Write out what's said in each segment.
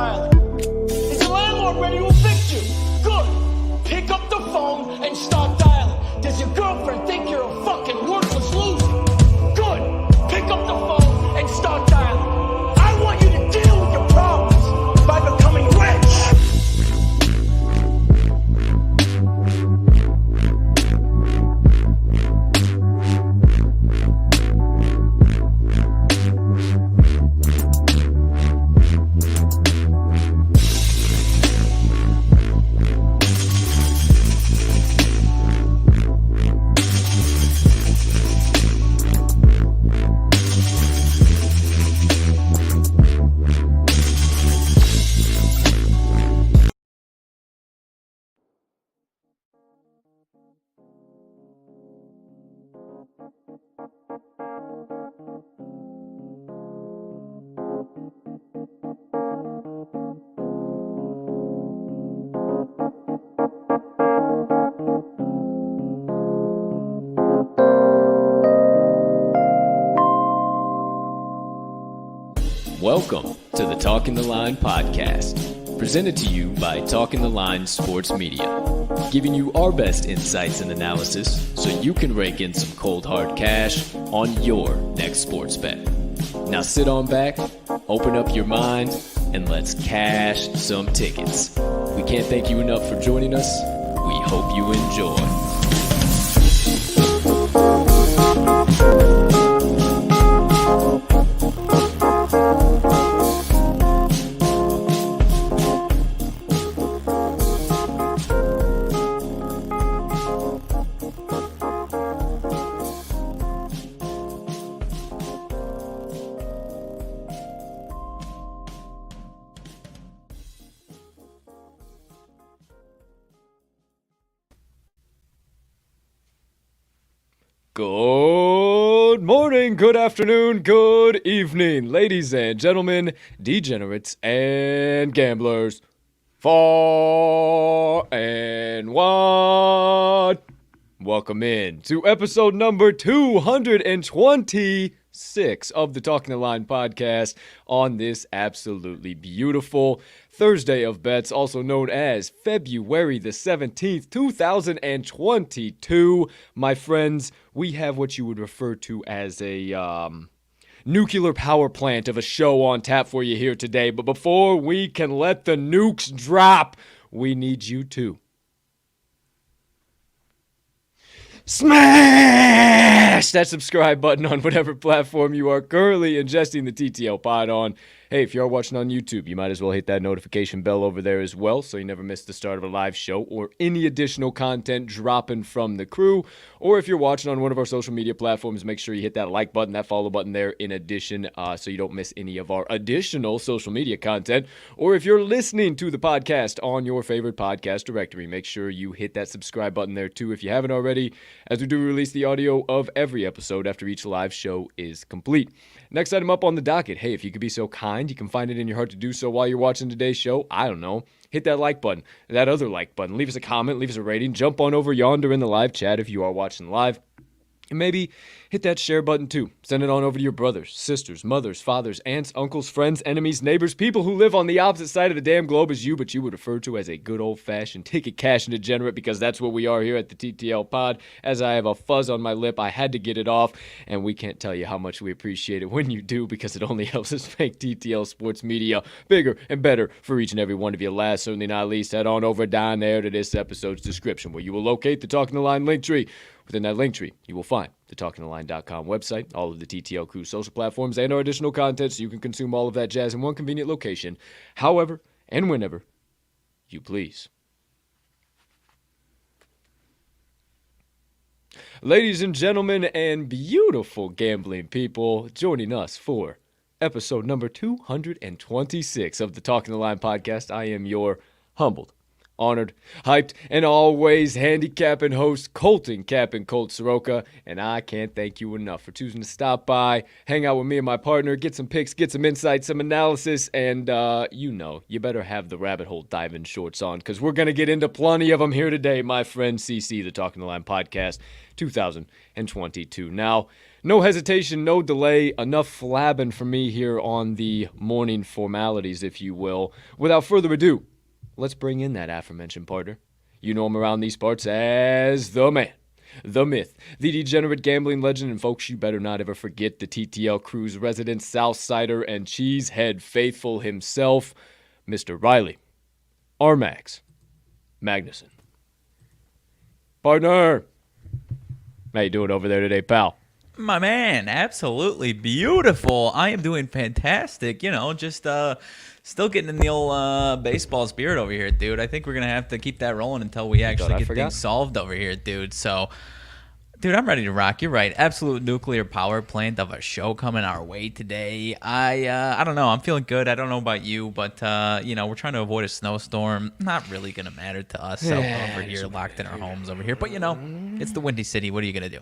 dialing. Is your landlord ready to evict you? Good. Pick up the phone and start dialing. Does your girlfriend think you're a fucking worthless loser? Good. Pick up the phone and start dialing. I want you to deal with your problems by becoming rich. Welcome to the Talking the Line podcast, presented to you by Talking the Line Sports Media, giving you our best insights and analysis so you can rake in some cold hard cash on your next sports bet. Now sit on back, open up your mind, and let's cash some tickets. We can't thank you enough for joining us. We hope you enjoy. Good morning, good afternoon, good evening, ladies and gentlemen, degenerates and gamblers, far and wide. Welcome in to episode number 226 of the Talking the Line podcast on this absolutely beautiful Thursday of bets, also known as February the 17th, 2022. My friends, we have what you would refer to as a nuclear power plant of a show on tap for you here today. But before we can let the nukes drop, we need you to smash that subscribe button on whatever platform you are currently ingesting the TTL pod on. Hey, if you are watching on YouTube, you might as well hit that notification bell over there as well so you never miss the start of a live show or any additional content dropping from the crew. Or if you're watching on one of our social media platforms, make sure you hit that like button, that follow button there in addition so you don't miss any of our additional social media content. Or if you're listening to the podcast on your favorite podcast directory, make sure you hit that subscribe button there too if you haven't already, as we do release the audio of every episode after each live show is complete. Next item up on the docket, hey, if you could be so kind, you can find it in your heart to do so while you're watching today's show. I don't know. Hit that like button, that other like button. Leave us a comment, leave us a rating. Jump on over yonder in the live chat if you are watching live. And maybe hit that share button too. Send it on over to your brothers, sisters, mothers, fathers, aunts, uncles, friends, enemies, neighbors, people who live on the opposite side of the damn globe as you, but you would refer to as a good old-fashioned ticket cashing degenerate, because that's what we are here at the TTL pod. As I have a fuzz on my lip, I had to get it off, and we can't tell you how much we appreciate it when you do, because it only helps us make TTL sports media bigger and better for each and every one of you. Last, certainly not least, head on over down there to this episode's description, where you will locate the Talking the Line link tree. Within that link tree, you will find the TalkingTheLine.com website, all of the TTL Crew social platforms, and our additional content so you can consume all of that jazz in one convenient location, however and whenever you please. Ladies and gentlemen and beautiful gambling people, joining us for episode number 226 of the Talking the Line podcast, I am your humbled, honored, hyped, and always handicapping host Colton Cap'n Colt Soroka, and I can't thank you enough for choosing to stop by, hang out with me and my partner, get some picks, get some insights, some analysis, and you better have the rabbit hole diving shorts on, because we're going to get into plenty of them here today, my friend CC, the Talking the Line podcast 2022. Now, no hesitation, no delay, enough flabbing for me here on the morning formalities, if you will. Without further ado, let's bring in that aforementioned partner. You know him around these parts as the man, the myth, the degenerate gambling legend, and folks, you better not ever forget the TTL Crew's resident Southsider and Cheesehead faithful himself, Mr. Riley RMags Magnuson. Partner, how you doing over there today, pal? My man, absolutely beautiful. I am doing fantastic. Just still getting in the old baseball spirit over here, dude. I think we're going to have to keep that rolling until we actually get things solved over here, dude. So, dude, I'm ready to rock. You're right. Absolute nuclear power plant of a show coming our way today. I don't know. I'm feeling good. I don't know about you, but, we're trying to avoid a snowstorm. Not really going to matter to us over here, locked in our homes over here. But, it's the Windy City. What are you going to do?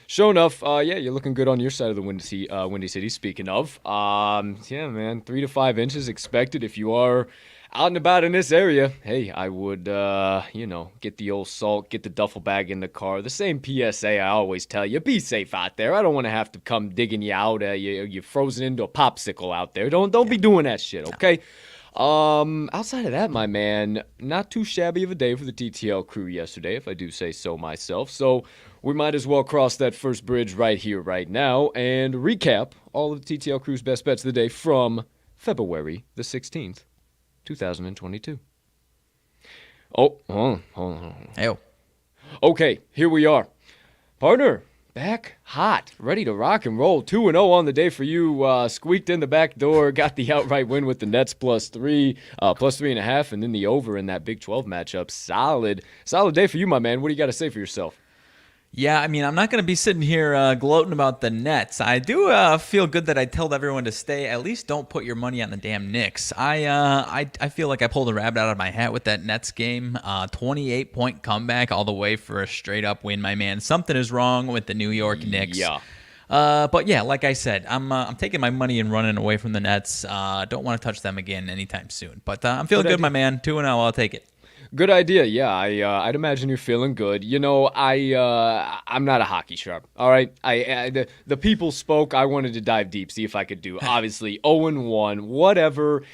Sure enough, you're looking good on your side of the Windy City. Speaking of, man, 3 to 5 inches expected. If you are out and about in this area, hey, I would, get the old salt, get the duffel bag in the car. The same PSA I always tell you: be safe out there. I don't want to have to come digging you out. You're frozen into a popsicle out there. Don't be doing that shit, okay? Outside of that, my man, not too shabby of a day for the TTL crew yesterday, if I do say so myself. So we might as well cross that first bridge right here, right now, and recap all of the TTL crew's best bets of the day from February the 16th, 2022. Hold on. Hey. Okay, here we are. Partner, back hot, ready to rock and roll. 2-0 on the day for you. Squeaked in the back door, got the outright win with the Nets plus 3.5, and then the over in that Big 12 matchup. Solid day for you, my man. What do you got to say for yourself? Yeah, I'm not going to be sitting here gloating about the Nets. I do feel good that I told everyone to stay. At least don't put your money on the damn Knicks. I feel like I pulled a rabbit out of my hat with that Nets game. 28-point comeback all the way for a straight-up win, my man. Something is wrong with the New York Knicks. Yeah. But yeah, like I said, I'm taking my money and running away from the Nets. Don't want to touch them again anytime soon. But I'm feeling good, my man. 2-0, I'll take it. Good idea. Yeah, I'd imagine you're feeling good. I'm not a hockey sharp. All right, the people spoke. I wanted to dive deep, see if I could do. Obviously, 0-1, whatever.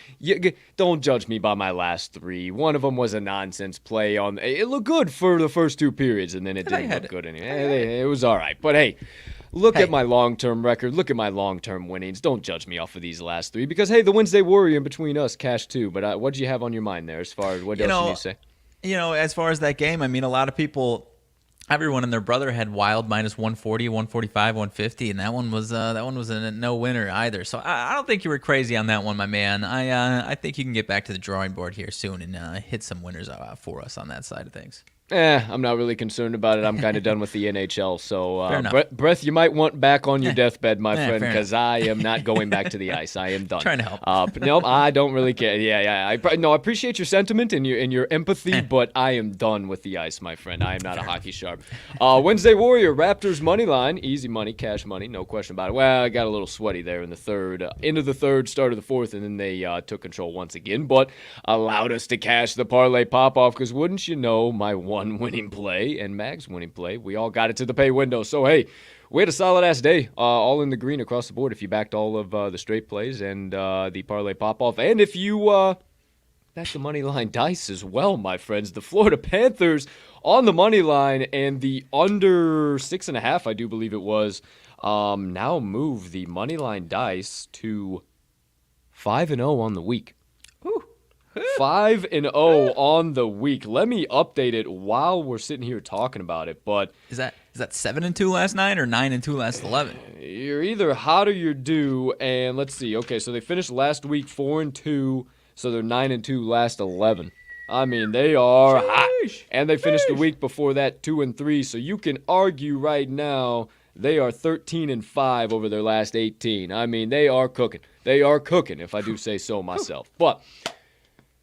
Don't judge me by my last 3. One of them was a nonsense play. It looked good for the first 2 periods, and then it didn't look good anymore. It was all right, but hey. Look at my long-term record. Look at my long-term winnings. Don't judge me off of these last 3 because, hey, the Wednesday Warrior in between us cashed too. But what did you have on your mind there as far as what else did you say? As far as that game, a lot of people, everyone and their brother had Wild minus 140, 145, 150, and that one was a no-winner either. So I don't think you were crazy on that one, my man. I think you can get back to the drawing board here soon and hit some winners for us on that side of things. I'm not really concerned about it. I'm kind of done with the NHL. So, Breath, you might want back on your deathbed, my friend, because I am not going back to the ice. I am done. Trying to help. No, I don't really care. Yeah. I appreciate your sentiment and your empathy, but I am done with the ice, my friend. I am not a hockey sharp. Wednesday Warrior, Raptors money line, easy money, cash money, no question about it. Well, I got a little sweaty there in the third, end of the third, start of the fourth, and then they took control once again, but allowed us to cash the parlay pop-off because wouldn't you know, my one winning play and Mag's winning play, we all got it to the pay window. So, hey, we had a solid-ass day, all in the green across the board if you backed all of the straight plays and the parlay pop-off. And if you backed the Moneyline Dice as well, my friends, the Florida Panthers on the money line and the under 6.5, I do believe it was, now move the Moneyline Dice to 5-0 on the week. 5-0 on the week. Let me update it while we're sitting here talking about it. But is that 7-2 last night or 9-2 last 11? You're either hot or you're due. And let's see. Okay, so they finished last week 4-2, so they're 9-2 last 11. I mean, they are hot. And they finished the week before that 2-3. So you can argue right now they are 13-5 over their last 18. I mean, they are cooking. They are cooking, if I do say so myself. But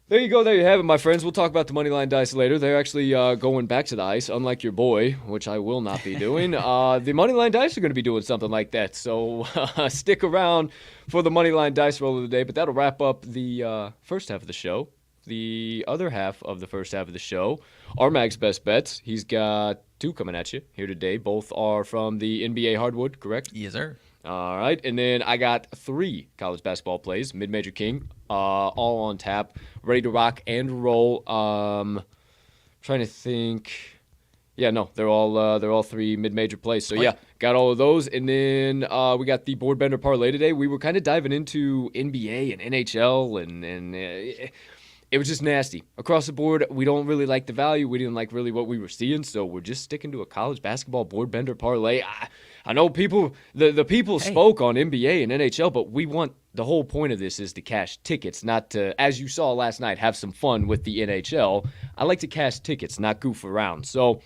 There you go. There you have it, my friends. We'll talk about the Moneyline Dice later. They're actually going back to the ice, unlike your boy, which I will not be doing. The Moneyline Dice are going to be doing something like that. So stick around for the Moneyline Dice roll of the day. But that'll wrap up the first half of the show. The other half of the first half of the show, RMags Best Bets. He's got 2 coming at you here today. Both are from the NBA hardwood, correct? Yes, sir. All right, and then I got 3 college basketball plays, Mid-Major King, all on tap, ready to rock and roll. Trying to think. Yeah, no, they're all 3 mid-major plays. So yeah, got all of those, and then we got the Board Bender Parlay today. We were kind of diving into NBA and NHL, and it was just nasty across the board. We don't really like the value. We didn't like really what we were seeing, so we're just sticking to a college basketball Board Bender Parlay. I know people, the people spoke on NBA and NHL, but we want, the whole point of this is to cash tickets, not to, as you saw last night, have some fun with the NHL. I like to cash tickets, not goof around. So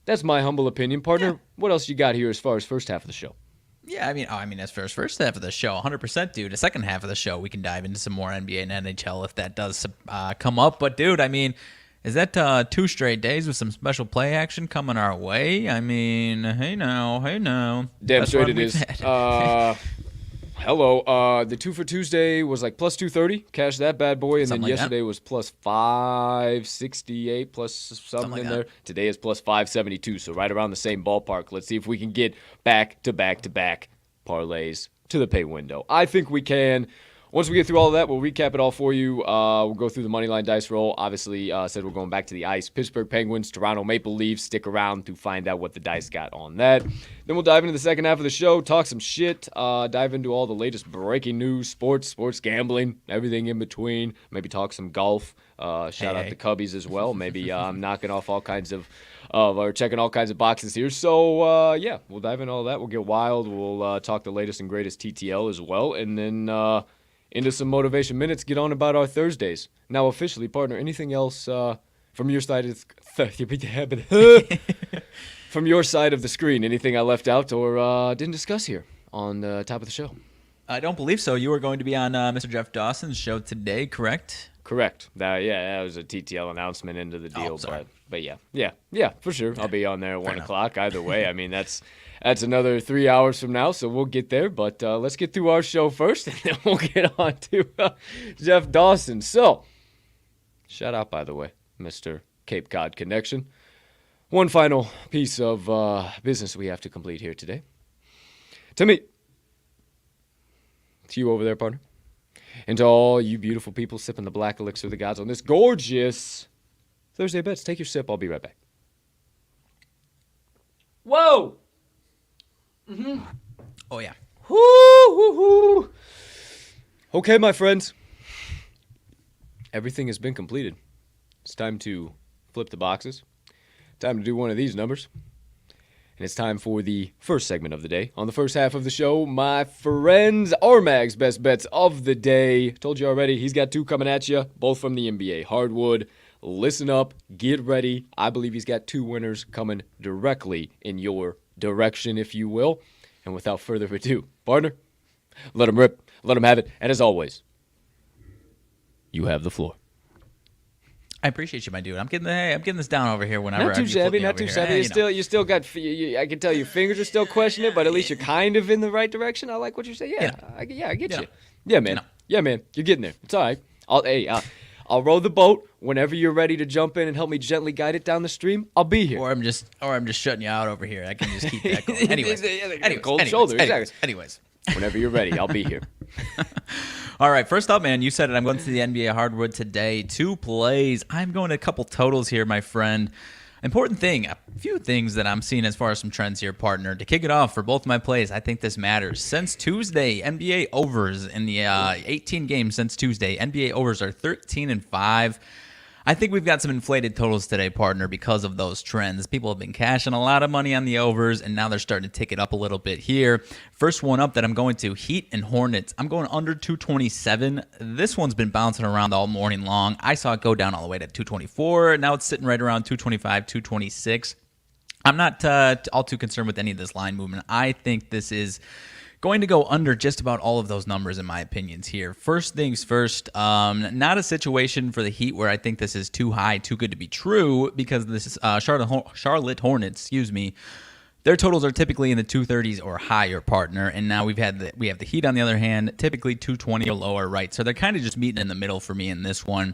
that's my humble opinion. Partner, what else you got here as far as first half of the show? Yeah, I mean, as far as first half of the show, 100%, dude. The second half of the show, we can dive into some more NBA and NHL if that does come up. But, dude, I mean, is that 2 straight days with some special play action coming our way? I mean, hey now. Damn Best straight run it we've is. had. Hello. The 2 for Tuesday was like plus 230. Cash that bad boy. And Something then like yesterday was plus 568 plus something like in that. there. Today is plus 572. So right around the same ballpark. Let's see if we can get back to back to back parlays to the pay window. I think we can. Once we get through all of that, we'll recap it all for you. We'll go through the Moneyline Dice roll. Obviously, said we're going back to the ice. Pittsburgh Penguins, Toronto Maple Leafs. Stick around to find out what the dice got on that. Then we'll dive into the second half of the show, talk some shit, dive into all the latest breaking news, sports gambling, everything in between. Maybe talk some golf. Shout out the Cubbies as well. Maybe I'm knocking off all kinds of or checking all kinds of boxes here. So, yeah, we'll dive into all that. We'll get wild. We'll talk the latest and greatest TTL as well. And then into some motivation minutes, get on about our Thursdays. Now officially, partner, anything else from your side of from your side of the screen? Anything I left out or didn't discuss here on the top of the show? I don't believe so. You were going to be on Mr. Jeff Dawson's show today, correct? Correct. That was a TTL announcement into the deal. Sorry. But yeah, for sure. I'll be on there at 1 enough. o'clock. Either way, I mean, that's another 3 hours from now, so we'll get there. But let's get through our show first, and then we'll get on to Jeff Dawson. So, shout out, by the way, Mr. Cape Cod Connection. One final piece of business we have to complete here today. To me, to you over there, partner, and to all you beautiful people sipping the black elixir of the gods on this gorgeous Thursday bets. Take your sip. I'll be right back. Whoa! Oh, yeah. Woo! Okay, my friends. Everything has been completed. It's time to flip the boxes. Time to do one of these numbers. And it's time for the first segment of the day. On the first half of the show, my friends, RMags Best Bets of the Day. Told you already, he's got 2 coming at you, both from the NBA hardwood. Listen up, get ready. I believe he's got 2 winners coming directly in your direction, if you will. And without further ado, partner, let him rip, let him have it. And as always, you have the floor. I appreciate you, my dude. I'm getting this down over here whenever Not too shabby, not too shabby. You still got. I can tell your fingers are still questioning it, but at least you're kind of in the right direction. I like what you say. Yeah, I get you. Yeah, man. Yeah, man. You're getting there. It's all right. I'll row the boat whenever you're ready to jump in and help me gently guide it down the stream. I'll be here. Or I'm just shutting you out over here. I can just keep that going. Anyways, cold shoulder. Exactly. Anyways. Whenever you're ready, I'll be here. All right, first up, man, you said it. I'm going to the NBA hardwood today. 2 plays. I'm going to a couple totals here, my friend. Important thing, a few things that I'm seeing as far as some trends here, partner. To kick it off for both my plays, I think this matters. Since Tuesday, NBA overs in the 18 games since Tuesday, NBA overs are 13-5. I think we've got some inflated totals today, partner, because of those trends. People have been cashing a lot of money on the overs, and now they're starting to tick it up a little bit here. First one up that I'm going to, Heat and Hornets. I'm going under 227. This one's been bouncing around all morning long. I saw it go down all the way to 224. Now it's sitting right around 225, 226. I'm not all too concerned with any of this line movement. I think this is Going to go under just about all of those numbers in my opinions here. First things first, not a situation for the Heat where I think this is too high, too good to be true, because this is Charlotte Hornets, their totals are typically in the 230s or higher, partner. And now we have the Heat on the other hand, typically 220 or lower, right? So they're kind of just meeting in the middle for me in this one.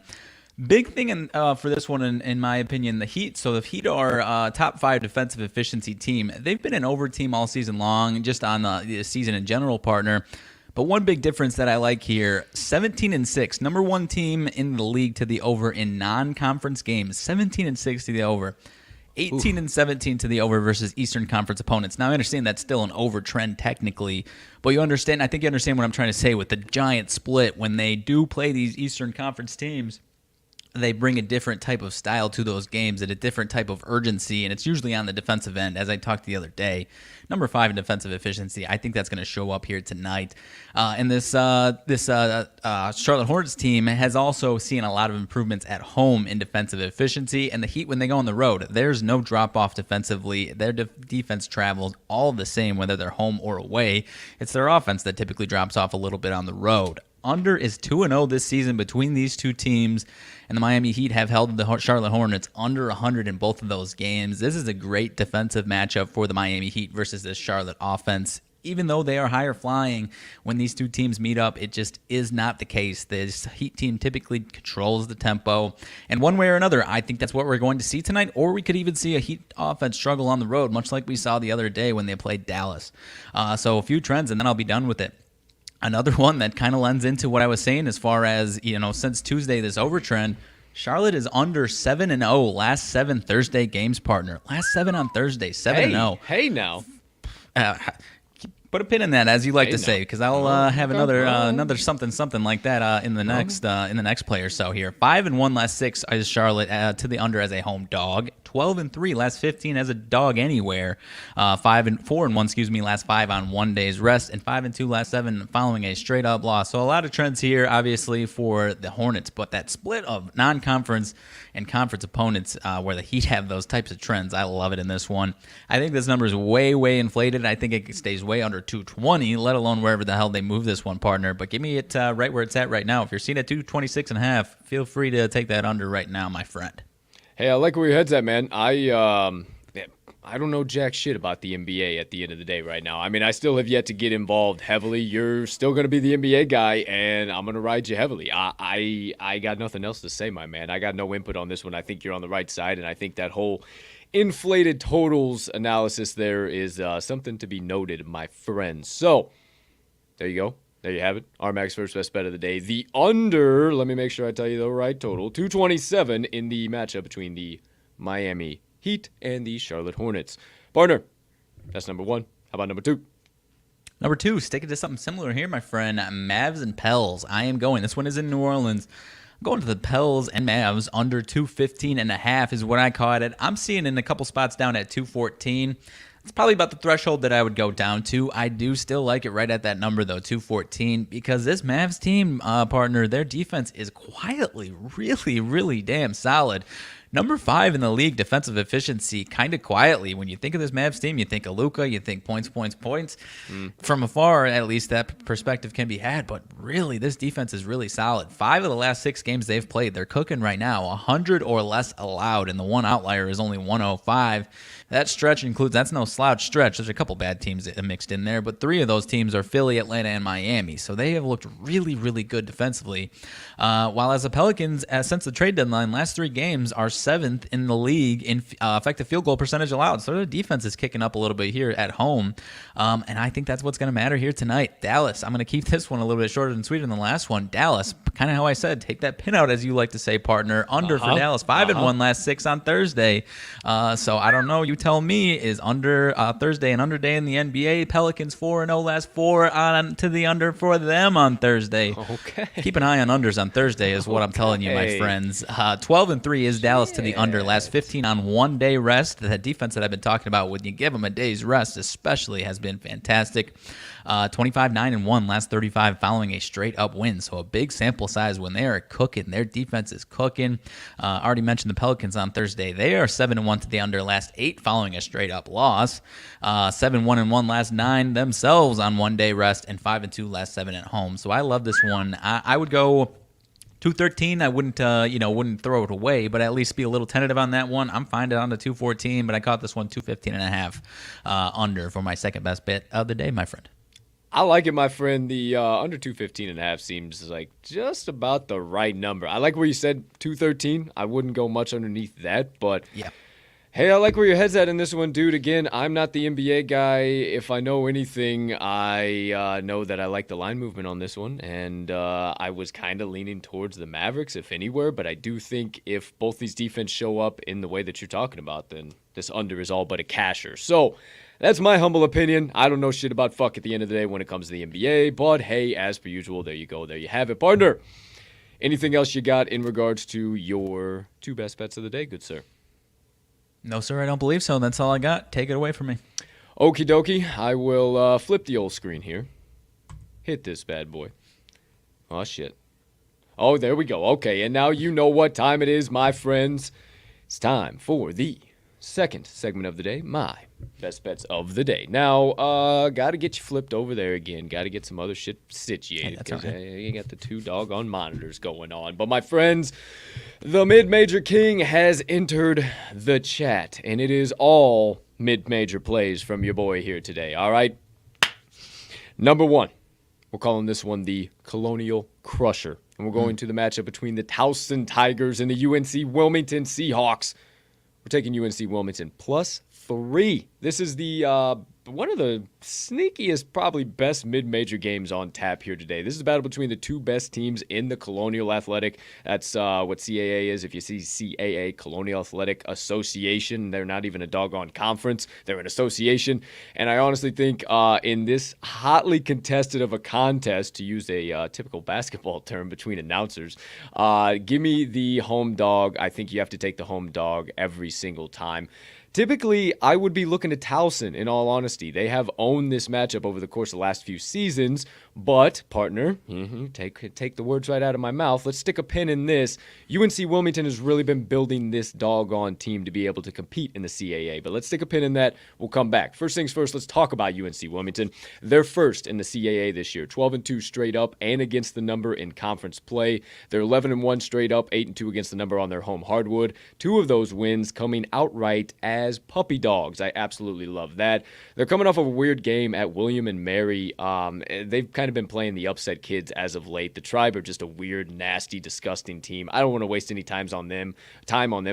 Big thing for this one, in my opinion, the Heat. So the Heat are top 5 defensive efficiency team. They've been an over team all season long, just on the season in general, partner. But one big difference that I like here, 17-6, number 1 team in the league to the over in non-conference games, 17-6 to the over. 18-17 to the over versus Eastern Conference opponents. Now, I understand that's still an over trend technically, but I think you understand what I'm trying to say with the giant split. When they do play these Eastern Conference teams, they bring a different type of style to those games and a different type of urgency, and it's usually on the defensive end, as I talked the other day. Number 5 in defensive efficiency. I think that's going to show up here tonight. And this Charlotte Hornets team has also seen a lot of improvements at home in defensive efficiency, and the Heat, when they go on the road, there's no drop-off defensively. Their defense travels all the same, whether they're home or away. It's their offense that typically drops off a little bit on the road. Under is 2-0 this season between these two teams, and the Miami Heat have held the Charlotte Hornets under 100 in both of those games. This is a great defensive matchup for the Miami Heat versus this Charlotte offense. Even though they are higher flying, when these two teams meet up, it just is not the case. This Heat team typically controls the tempo, and one way or another, I think that's what we're going to see tonight, or we could even see a Heat offense struggle on the road, much like we saw the other day when they played Dallas. So a few trends, and then I'll be done with it. Another one that kind of lends into what I was saying as far as, since Tuesday, this overtrend, Charlotte is under 7-0 last 7 Thursday games, partner. Last 7 on Thursday, 7-0. Hey now. Put a pin in that, as you like to say, because I'll have another something like that in the next play or so here. 5-1 last 6 is Charlotte to the under as a home dog. 12-3 last 15 as a dog anywhere. 4-1 last 5 on 1 day's rest, and 5-2 last 7 following a straight up loss. So a lot of trends here, obviously, for the Hornets, but that split of non-conference and conference opponents where the Heat have those types of trends, I love it in this one. I think this number is way, way inflated. I think it stays way under 220, let alone wherever the hell they move this one, partner. But give me it right where it's at right now. If you're seeing at 226.5, feel free to take that under right now, my friend. Hey, I like where your head's at, man. I don't know jack shit about the NBA at the end of the day right now. I mean, I still have yet to get involved heavily. You're still going to be the NBA guy, and I'm going to ride you heavily. I got nothing else to say, my man. I got no input on this one. I think you're on the right side, and I think that whole inflated totals analysis there is something to be noted, my friends. So, there you go. There you have it. RMags first best bet of the day. The under, let me make sure I tell you the right total, 227 in the matchup between the Miami Heat and the Charlotte Hornets. Partner, that's number 1. How about number 2? Number 2, sticking to something similar here, my friend. Mavs and Pels. I am going. This one is in New Orleans. I'm going to the Pels and Mavs under 215.5 is what I caught it. I'm seeing in a couple spots down at 214. It's probably about the threshold that I would go down to. I do still like it right at that number, though, 214, because this Mavs team, partner, their defense is quietly really, really damn solid. Number 5 in the league, defensive efficiency, kind of quietly. When you think of this Mavs team, you think of Luka, you think points. From afar, at least, that perspective can be had. But really, this defense is really solid. 5 of the last 6 games they've played, they're cooking right now. 100 or less allowed, and the one outlier is only 105. That stretch includes, that's no slouch stretch. There's a couple bad teams mixed in there, but 3 of those teams are Philly, Atlanta, and Miami. So they have looked really, really good defensively. While as the Pelicans, since the trade deadline, last 3 games are 7th in the league in effective field goal percentage allowed. So their defense is kicking up a little bit here at home. And I think that's what's going to matter here tonight. Dallas, I'm going to keep this one a little bit shorter and sweeter than the last one. Dallas, kind of how I said, take that pin out, as you like to say, partner. Under for Dallas, 5-1 last 6 on Thursday. So I don't know. You tell me, is under Thursday and under day in the NBA. Pelicans 4-0 last 4 on to the under for them on Thursday. Okay. Keep an eye on unders on Thursday is what I'm telling you, my friends. 12-3 is Dallas themselves to the under. Last 15 on 1 day rest. That defense that I've been talking about, when you give them a day's rest especially, has been fantastic. 25-9-1 last 35 following a straight up win. So a big sample size when they are cooking. Their defense is cooking. Already mentioned the Pelicans on Thursday. They are 7-1 to the under last 8 following a straight up loss. 7-1-1 last 9 themselves on 1 day rest, and 5-2 last 7 at home. So I love this one. I would go 213. I wouldn't throw it away, but at least be a little tentative on that one. I'm fine down to 214, but I caught this one 215.5 under for my second best bet of the day, my friend. I like it, my friend. The under 215.5 seems like just about the right number. I like where you said 213. I wouldn't go much underneath that, but yeah. Hey, I like where your head's at in this one, dude. Again, I'm not the NBA guy. If I know anything, I know that I like the line movement on this one, and I was kind of leaning towards the Mavericks, if anywhere, but I do think if both these defense show up in the way that you're talking about, then this under is all but a casher. So that's my humble opinion. I don't know shit about fuck at the end of the day when it comes to the NBA, but hey, as per usual, there you go. There you have it, partner. Anything else you got in regards to your two best bets of the day, good sir? No, sir, I don't believe so. That's all I got. Take it away from me. Okie dokie. I will flip the old screen here. Hit this bad boy. Oh, shit. Oh, there we go. Okay, and now you know what time it is, my friends. It's time for the second segment of the day, my best bets of the day. Now, got to get you flipped over there again. Got to get some other shit situated because you got the two doggone monitors going on. But my friends, the mid-major king has entered the chat, and it is all mid-major plays from your boy here today. All right. Number one, we're calling this one the Colonial Crusher, and we're going to the matchup between the Towson Tigers and the UNC Wilmington Seahawks. We're taking UNC Wilmington +3. This is the one of the sneakiest, probably best mid-major games on tap here today. This is a battle between the two best teams in the Colonial Athletic. That's what CAA is. If you see CAA, Colonial Athletic Association, they're not even a doggone conference. They're an association. And I honestly think in this hotly contested of a contest, to use a typical basketball term between announcers, give me the home dog. I think you have to take the home dog every single time. Typically, I would be looking at Towson, in all honesty. They have owned this matchup over the course of the last few seasons, but, partner, take the words right out of my mouth. Let's stick a pin in this. UNC Wilmington has really been building this doggone team to be able to compete in the CAA, but let's stick a pin in that. We'll come back. First things first, let's talk about UNC Wilmington. They're first in the CAA this year, 12-2 straight up and against the number in conference play. They're 11-1 straight up, 8-2 against the number on their home hardwood. 2 of those wins coming outright as puppy dogs. I absolutely love that. They're coming off of a weird game at William and Mary. They've kind of been playing the upset kids as of late. The Tribe are just a weird, nasty, disgusting team. I don't want to waste any time on them,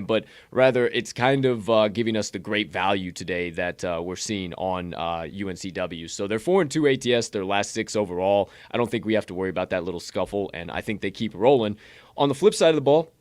but rather it's kind of giving us the great value today that we're seeing on UNCW. So they're 4-2 ATS, their last 6 overall. I don't think we have to worry about that little scuffle, and I think they keep rolling. On the flip side of the ball,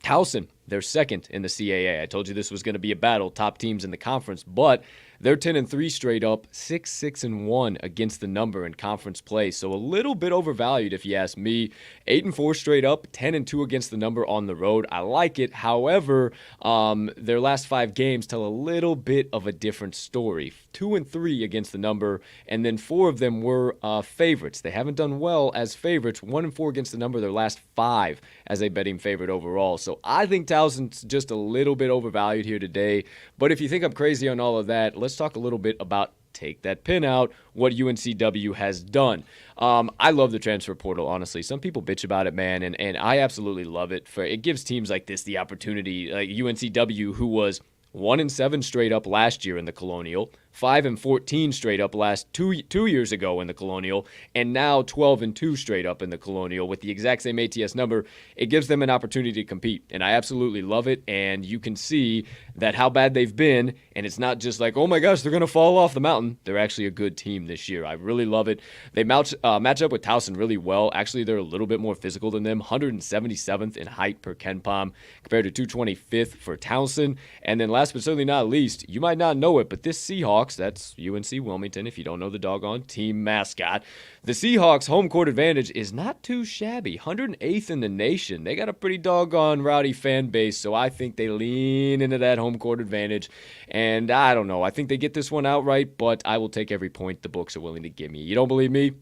Towson, they're second in the CAA. I told you this was going to be a battle, top teams in the conference, but they're 10-3 straight up, 6-6-1 against the number in conference play. So a little bit overvalued if you ask me. 8-4 straight up, 10-2 against the number on the road. I like it. However, their last 5 games tell a little bit of a different story. 2-3 against the number, and then 4 of them were favorites. They haven't done well as favorites. 1-4 against the number, their last 5 as a betting favorite overall. So I think Towson's just a little bit overvalued here today. But if you think I'm crazy on all of that, let's talk a little bit about, take that pin out, what UNCW has done. I love the transfer portal, honestly. Some people bitch about it, man, and I absolutely love it. It gives teams like this the opportunity, like UNCW, who was 1-7 straight up last year in the Colonial, 5-14 straight up last two years ago in the Colonial, and now 12-2 straight up in the Colonial with the exact same ATS number. It gives them an opportunity to compete, and I absolutely love it. And you can see that how bad they've been, and it's not just like, oh my gosh, they're going to fall off the mountain. They're actually a good team this year. I really love it. They match up with Towson really well. Actually, they're a little bit more physical than them. 177th in height per KenPom compared to 225th for Towson. And then last but certainly not least, you might not know it, but this Seahawks Seahawks. That's UNC Wilmington, if you don't know the doggone team mascot. The Seahawks' home court advantage is not too shabby. 108th in the nation. They got a pretty doggone rowdy fan base, so I think they lean into that home court advantage. And I don't know. I think they get this one outright, but I will take every point the books are willing to give me. You don't believe me?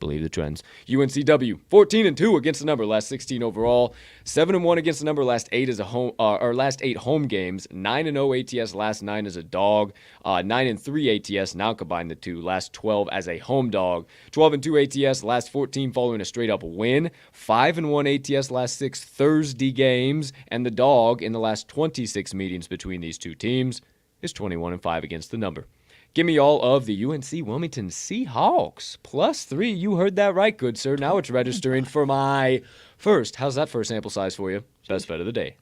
Believe the trends. UNCW 14-2 against the number, last 16 overall. 7-1 against the number, last 8 as a home last 8 home games. 9-0 ATS, last 9 as a dog. 9-3 ATS, now combine the two, last 12 as a home dog. 12-2 ATS, last 14 following a straight up win. 5-1 ATS, last 6 Thursday games, and the dog in the last 26 meetings between these two teams is 21-5 against the number. Give me all of the UNC Wilmington Seahawks. +3. You heard that right, good sir. Now it's registering for my first. How's that first sample size for you? Best bet of the day.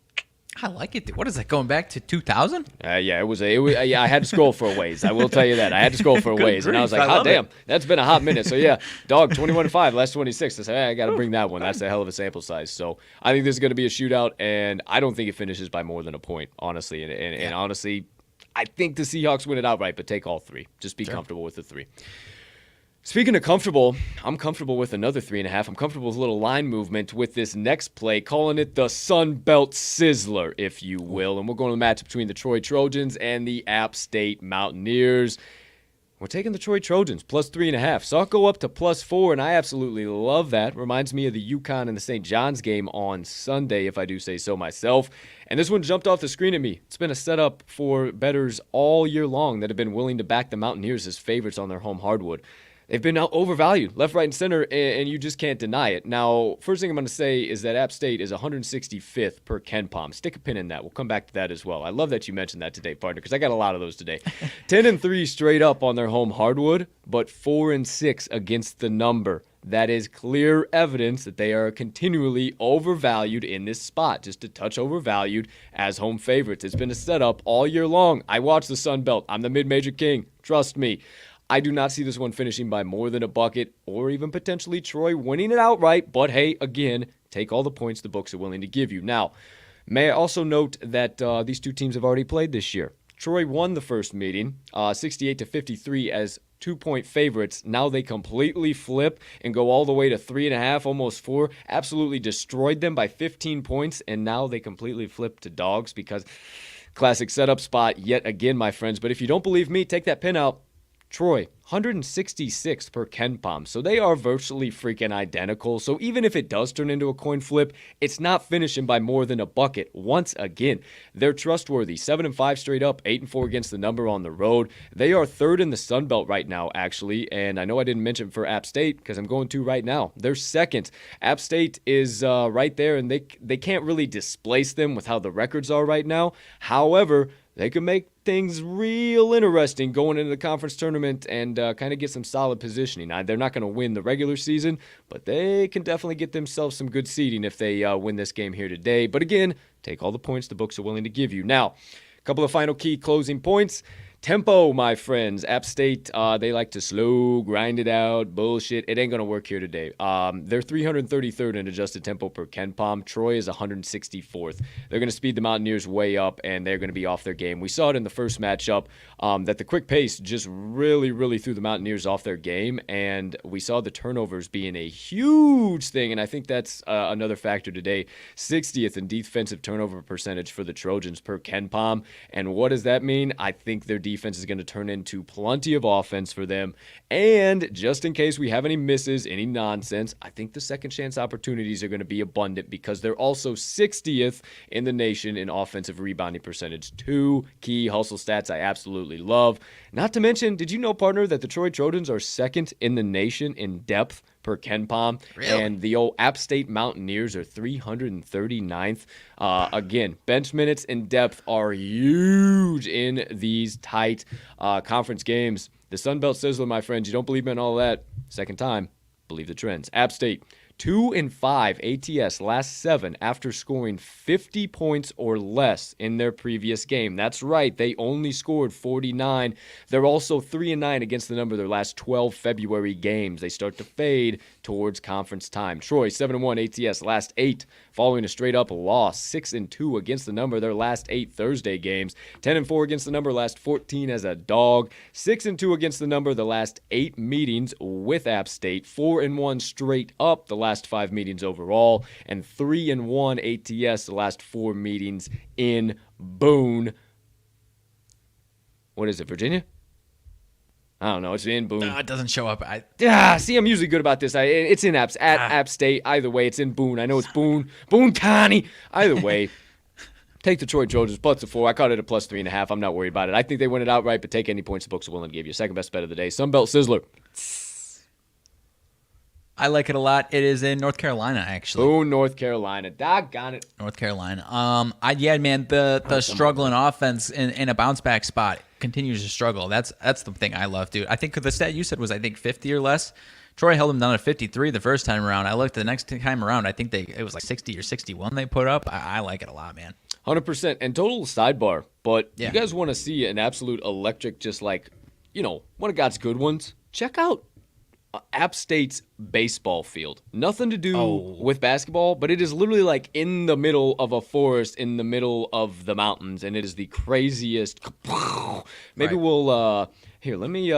I like it. What is that, going back to 2000? Yeah, it was. I had to scroll for a ways. I will tell you that. I had to scroll for a ways. And I was like, hot damn, that's been a hot minute. So, yeah, dog, 21-5, last 26. I said, I got to bring that one. That's a hell of a sample size. So, I think this is going to be a shootout, and I don't think it finishes by more than a point, honestly. And honestly, I think the Seahawks win it outright, but take all 3. Just be comfortable with the 3. Speaking of comfortable, I'm comfortable with another 3.5. I'm comfortable with a little line movement with this next play, calling it the Sun Belt Sizzler, if you will. And we're going to the match between the Troy Trojans and the App State Mountaineers. We're taking the Troy Trojans, +3.5. Saw it go up to +4, and I absolutely love that. Reminds me of the UConn and the St. John's game on Sunday, if I do say so myself. And this one jumped off the screen at me. It's been a setup for bettors all year long that have been willing to back the Mountaineers as favorites on their home hardwood. They've been overvalued left, right, and center, and you just can't deny it. Now, first thing I'm going to say is that App State is 165th per KenPom. Stick a pin in that. We'll come back to that as well. I love that you mentioned that today, partner, because I got a lot of those today. 10-3 straight up on their home hardwood, but 4-6 against the number. That is clear evidence that they are continually overvalued in this spot, just a touch overvalued as home favorites. It's been a setup all year long. I watch the Sun Belt. I'm the mid-major king. Trust me. I do not see this one finishing by more than a bucket or even potentially Troy winning it outright. But hey, again, take all the points the books are willing to give you. Now, may I also note that these two teams have already played this year. Troy won the first meeting, 68-53 as 2-point favorites. Now they completely flip and go all the way to 3.5, almost 4. Absolutely destroyed them by 15 points, and now they completely flip to dogs because classic setup spot yet again, my friends. But if you don't believe me, take that pin out. Troy, 166th per KenPom, so they are virtually freaking identical. So even if it does turn into a coin flip, it's not finishing by more than a bucket. Once again, they're trustworthy. 7-5 straight up, 8-4 against the number on the road. They are third in the Sun Belt right now, actually, and I know I didn't mention for App State because I'm going to right now. They're second. App State is right there, and they can't really displace them with how the records are right now. However, they could make things real interesting going into the conference tournament and kind of get some solid positioning. Now, they're not going to win the regular season, but they can definitely get themselves some good seeding if they win this game here today. But again, take all the points the books are willing to give you. Now, a couple of final key closing points. Tempo, my friends. App State, they like to slow, grind it out, bullshit. It ain't going to work here today. They're 333rd in adjusted tempo per KenPom. Troy is 164th. They're going to speed the Mountaineers way up, and they're going to be off their game. We saw it in the first matchup that the quick pace just really threw the Mountaineers off their game, and we saw the turnovers being a huge thing, and I think that's another factor today. 60th in defensive turnover percentage for the Trojans per KenPom, and what does that mean? I think their defense is going to turn into plenty of offense for them. And just in case we have any misses, any nonsense, I think the second chance opportunities are going to be abundant because they're also 60th in the nation in offensive rebounding percentage. 2 key hustle stats I absolutely love. Not to mention, did you know, partner, that the Troy Trojans are second in the nation in depth per KenPom? Really? And the old App State Mountaineers are 339th. Again, bench minutes and depth are huge in these tight conference games. The Sun Belt Sizzler, my friends, you don't believe me on all that? Second time, believe the trends. App State, 2-5 ATS last 7 after scoring 50 points or less in their previous game. That's right, they only scored 49. They're also 3-9 against the number of their last 12 February games. They start to fade towards conference time. Troy, 7-1 ATS last 8, following a straight-up loss. 6-2 against the number of their last 8 Thursday games. 10-4 against the number last 14 as a dog. 6-2 against the number of the last 8 meetings with App State. 4-1 straight up the last 5 meetings overall. And 3-1 ATS the last 4 meetings in Boone. What is it, Virginia? I don't know. It's in Boone. No, it doesn't show up. See, I'm usually good about this. It's in App State. Either way, it's in Boone. I know it's Boone County. Either way, take the Troy Trojans plus 4. I caught it at plus 3.5. I'm not worried about it. I think they win it outright, but take any points the books are willing to give you. Second best bet of the day. Sunbelt Sizzler. I like it a lot. It is in North Carolina, actually. Boone, North Carolina. Doggone it. North Carolina. Man, the struggling offense in a bounce back spot continues to struggle. That's the thing I love, dude. I think the stat you said was 50 or less. Troy held them down at 53 the first time around. I looked the next time around. I think it was like 60 or 61 they put up. I like it a lot, man. 100%. And total sidebar. But yeah. You guys want to see an absolute electric, just like, one of God's good ones? Check out App State's baseball field. Nothing to do with basketball, but it is literally like in the middle of a forest, in the middle of the mountains, and it is the craziest. Maybe we'll here. Let me.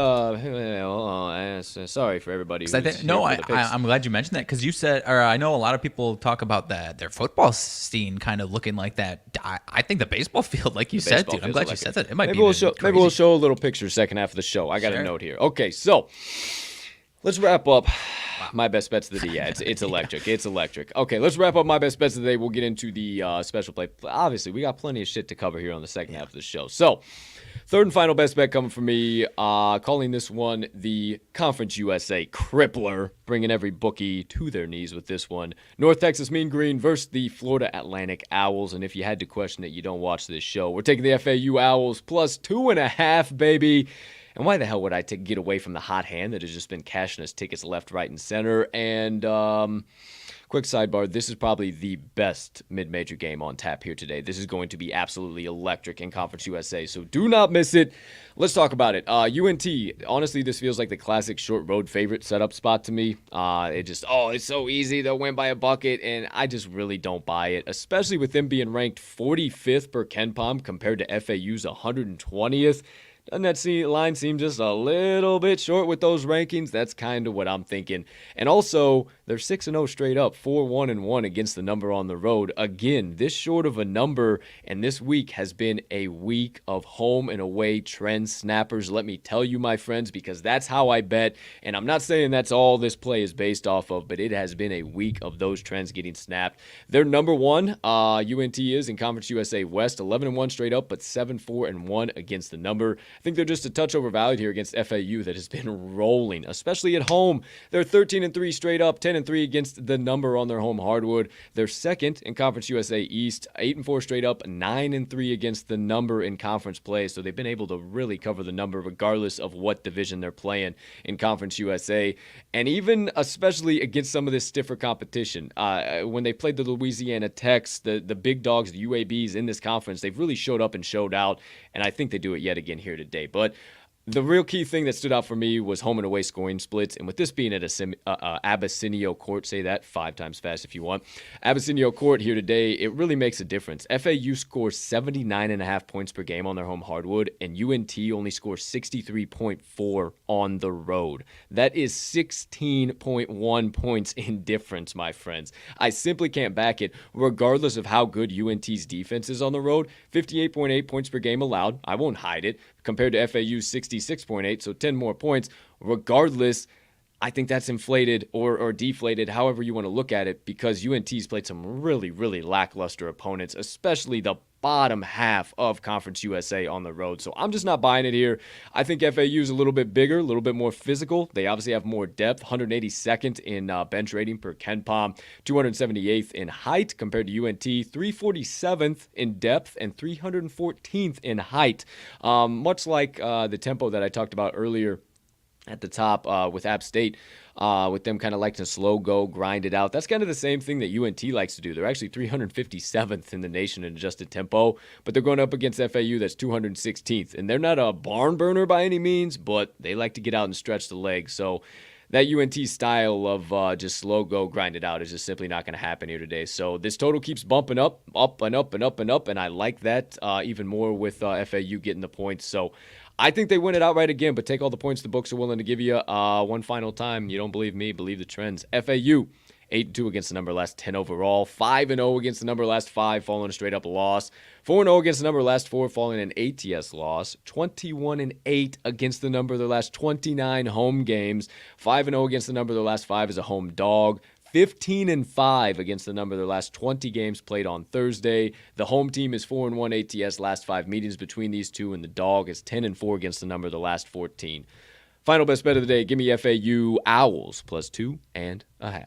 Sorry for everybody. I'm glad you mentioned that because you said, or I know a lot of people talk about their football scene kind of looking like that. I think the baseball field, like you said, dude. I'm glad you said that. It might be. Maybe we'll show a little picture second half of the show. I got a note here. Okay, so. Let's wrap up my best bets of the day. Yeah, it's electric. It's electric. Okay, let's wrap up my best bets of the day. We'll get into the special play. Obviously, we got plenty of shit to cover here on the second half of the show. So, third and final best bet coming from me. Calling this one the Conference USA Crippler. Bringing every bookie to their knees with this one. North Texas Mean Green versus the Florida Atlantic Owls. And if you had to question it, you don't watch this show. We're taking the FAU Owls plus 2.5, baby. And why the hell would I get away from the hot hand that has just been cashing us tickets left, right, and center? And quick sidebar, this is probably the best mid-major game on tap here today. This is going to be absolutely electric in Conference USA, so do not miss it. Let's talk about it. UNT, honestly, this feels like the classic short road favorite setup spot to me. It's so easy. They'll win by a bucket, and I just really don't buy it, especially with them being ranked 45th per KenPom compared to FAU's 120th. Doesn't that line seem just a little bit short with those rankings? That's kind of what I'm thinking. And also, they're 6-0 straight up, 4-1-1 against the number on the road. Again, this short of a number, and this week has been a week of home and away trend snappers. Let me tell you, my friends, because that's how I bet. And I'm not saying that's all this play is based off of, but it has been a week of those trends getting snapped. They're number one, UNT is in Conference USA West, 11-1 straight up, but 7-4-1 against the number. I think they're just a touch overvalued here against FAU that has been rolling, especially at home. They're 13-3 straight up, 10-3 against the number on their home hardwood. They're second in Conference USA East, 8-4 straight up, 9-3 against the number in conference play. So they've been able to really cover the number regardless of what division they're playing in Conference USA. And even especially against some of this stiffer competition. When they played the Louisiana Techs, the big dogs, the UABs in this conference, they've really showed up and showed out. And I think they do it yet again here today. But the real key thing that stood out for me was home and away scoring splits. And with this being at Abysinio Court, say that 5 times fast if you want. Abysinio Court here today, it really makes a difference. FAU scores 79.5 points per game on their home hardwood, and UNT only scores 63.4 on the road. That is 16.1 points in difference, my friends. I simply can't back it, regardless of how good UNT's defense is on the road. 58.8 points per game allowed. I won't hide it. Compared to FAU's 66.8, so 10 more points. Regardless, I think that's inflated or deflated, however you want to look at it, because UNT's played some really, really lackluster opponents, especially the bottom half of Conference USA on the road. So I'm just not buying it here. I think FAU is a little bit bigger, a little bit more physical. They obviously have more depth, 182nd in bench rating per KenPom, 278th in height compared to UNT, 347th in depth, and 314th in height. Much like the tempo that I talked about earlier at the top with App State, with them kind of like to slow go, grind it out. That's kind of the same thing that UNT likes to do. They're actually 357th in the nation in adjusted tempo, but they're going up against FAU that's 216th. And they're not a barn burner by any means, but they like to get out and stretch the legs. So that UNT style of just slow go, grind it out is just simply not going to happen here today. So this total keeps bumping up and up and up and up, and I like that even more with FAU getting the points. So I think they win it outright again, but take all the points the books are willing to give you one final time. You don't believe me, believe the trends. FAU, 8-2 against the number last 10 overall, 5-0 against the number last 5, following a straight-up loss, 4-0 against the number last 4, following an ATS loss, 21-8 against the number of their last 29 home games, 5-0 against the number of their last 5 as a home dog, 15-5 against the number of their last 20 games played on Thursday. The home team is 4-1 ATS last 5 meetings between these two, and the dog is 10-4 against the number of the last 14. Final best bet of the day, give me FAU Owls plus 2.5.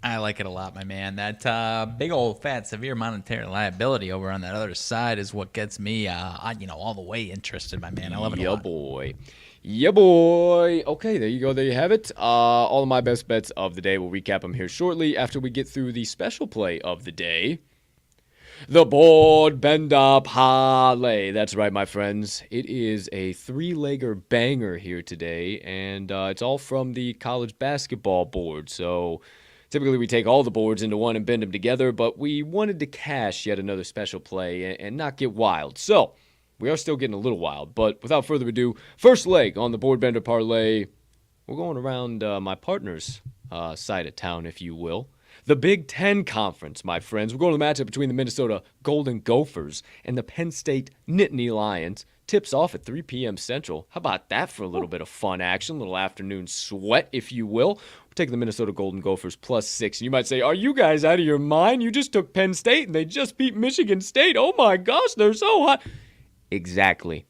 I like it a lot, my man. That big old fat severe monetary liability over on that other side is what gets me, all the way interested, my man. I love it a lot. Boy. Yeah, boy. Okay, there you go. There you have it. All of my best bets of the day. We'll recap them here shortly after we get through the special play of the day. The Board Bender Parlay. That's right, my friends. It is a 3-legger banger here today, and it's all from the college basketball board. So typically we take all the boards into one and bend them together, but we wanted to cash yet another special play and not get wild. So we are still getting a little wild, but without further ado, first leg on the Board Bender Parlay. We're going around my partner's side of town, if you will. The Big Ten Conference, my friends. We're going to the matchup between the Minnesota Golden Gophers and the Penn State Nittany Lions. Tips off at 3 p.m. Central. How about that for a little bit of fun action, a little afternoon sweat, if you will. We're taking the Minnesota Golden Gophers plus 6. And you might say, are you guys out of your mind? You just took Penn State and they just beat Michigan State. Oh my gosh, they're so hot. Exactly.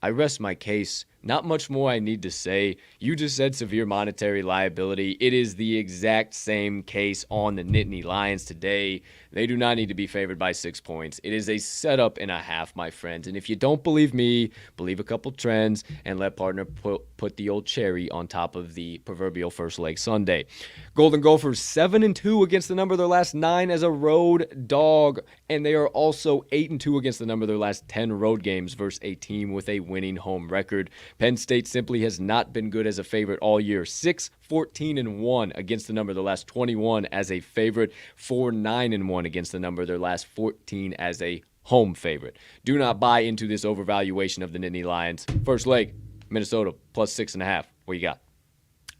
I rest my case. Not much more I need to say. You just said severe monetary liability. It is the exact same case on the Nittany Lions today. They do not need to be favored by 6 points. It is a setup and a half, my friends. And if you don't believe me, believe a couple trends and let partner put the old cherry on top of the proverbial first leg Sunday. Golden Gophers 7-2 against the number of their last 9 as a road dog. And they are also 8-2 against the number of their last 10 road games versus a team with a winning home record. Penn State simply has not been good as a favorite all year. 6-14-1 against the number of their last 21 as a favorite. 4-9-1 against the number of their last 14 as a home favorite. Do not buy into this overvaluation of the Nittany Lions. First leg, Minnesota plus 6.5. What you got?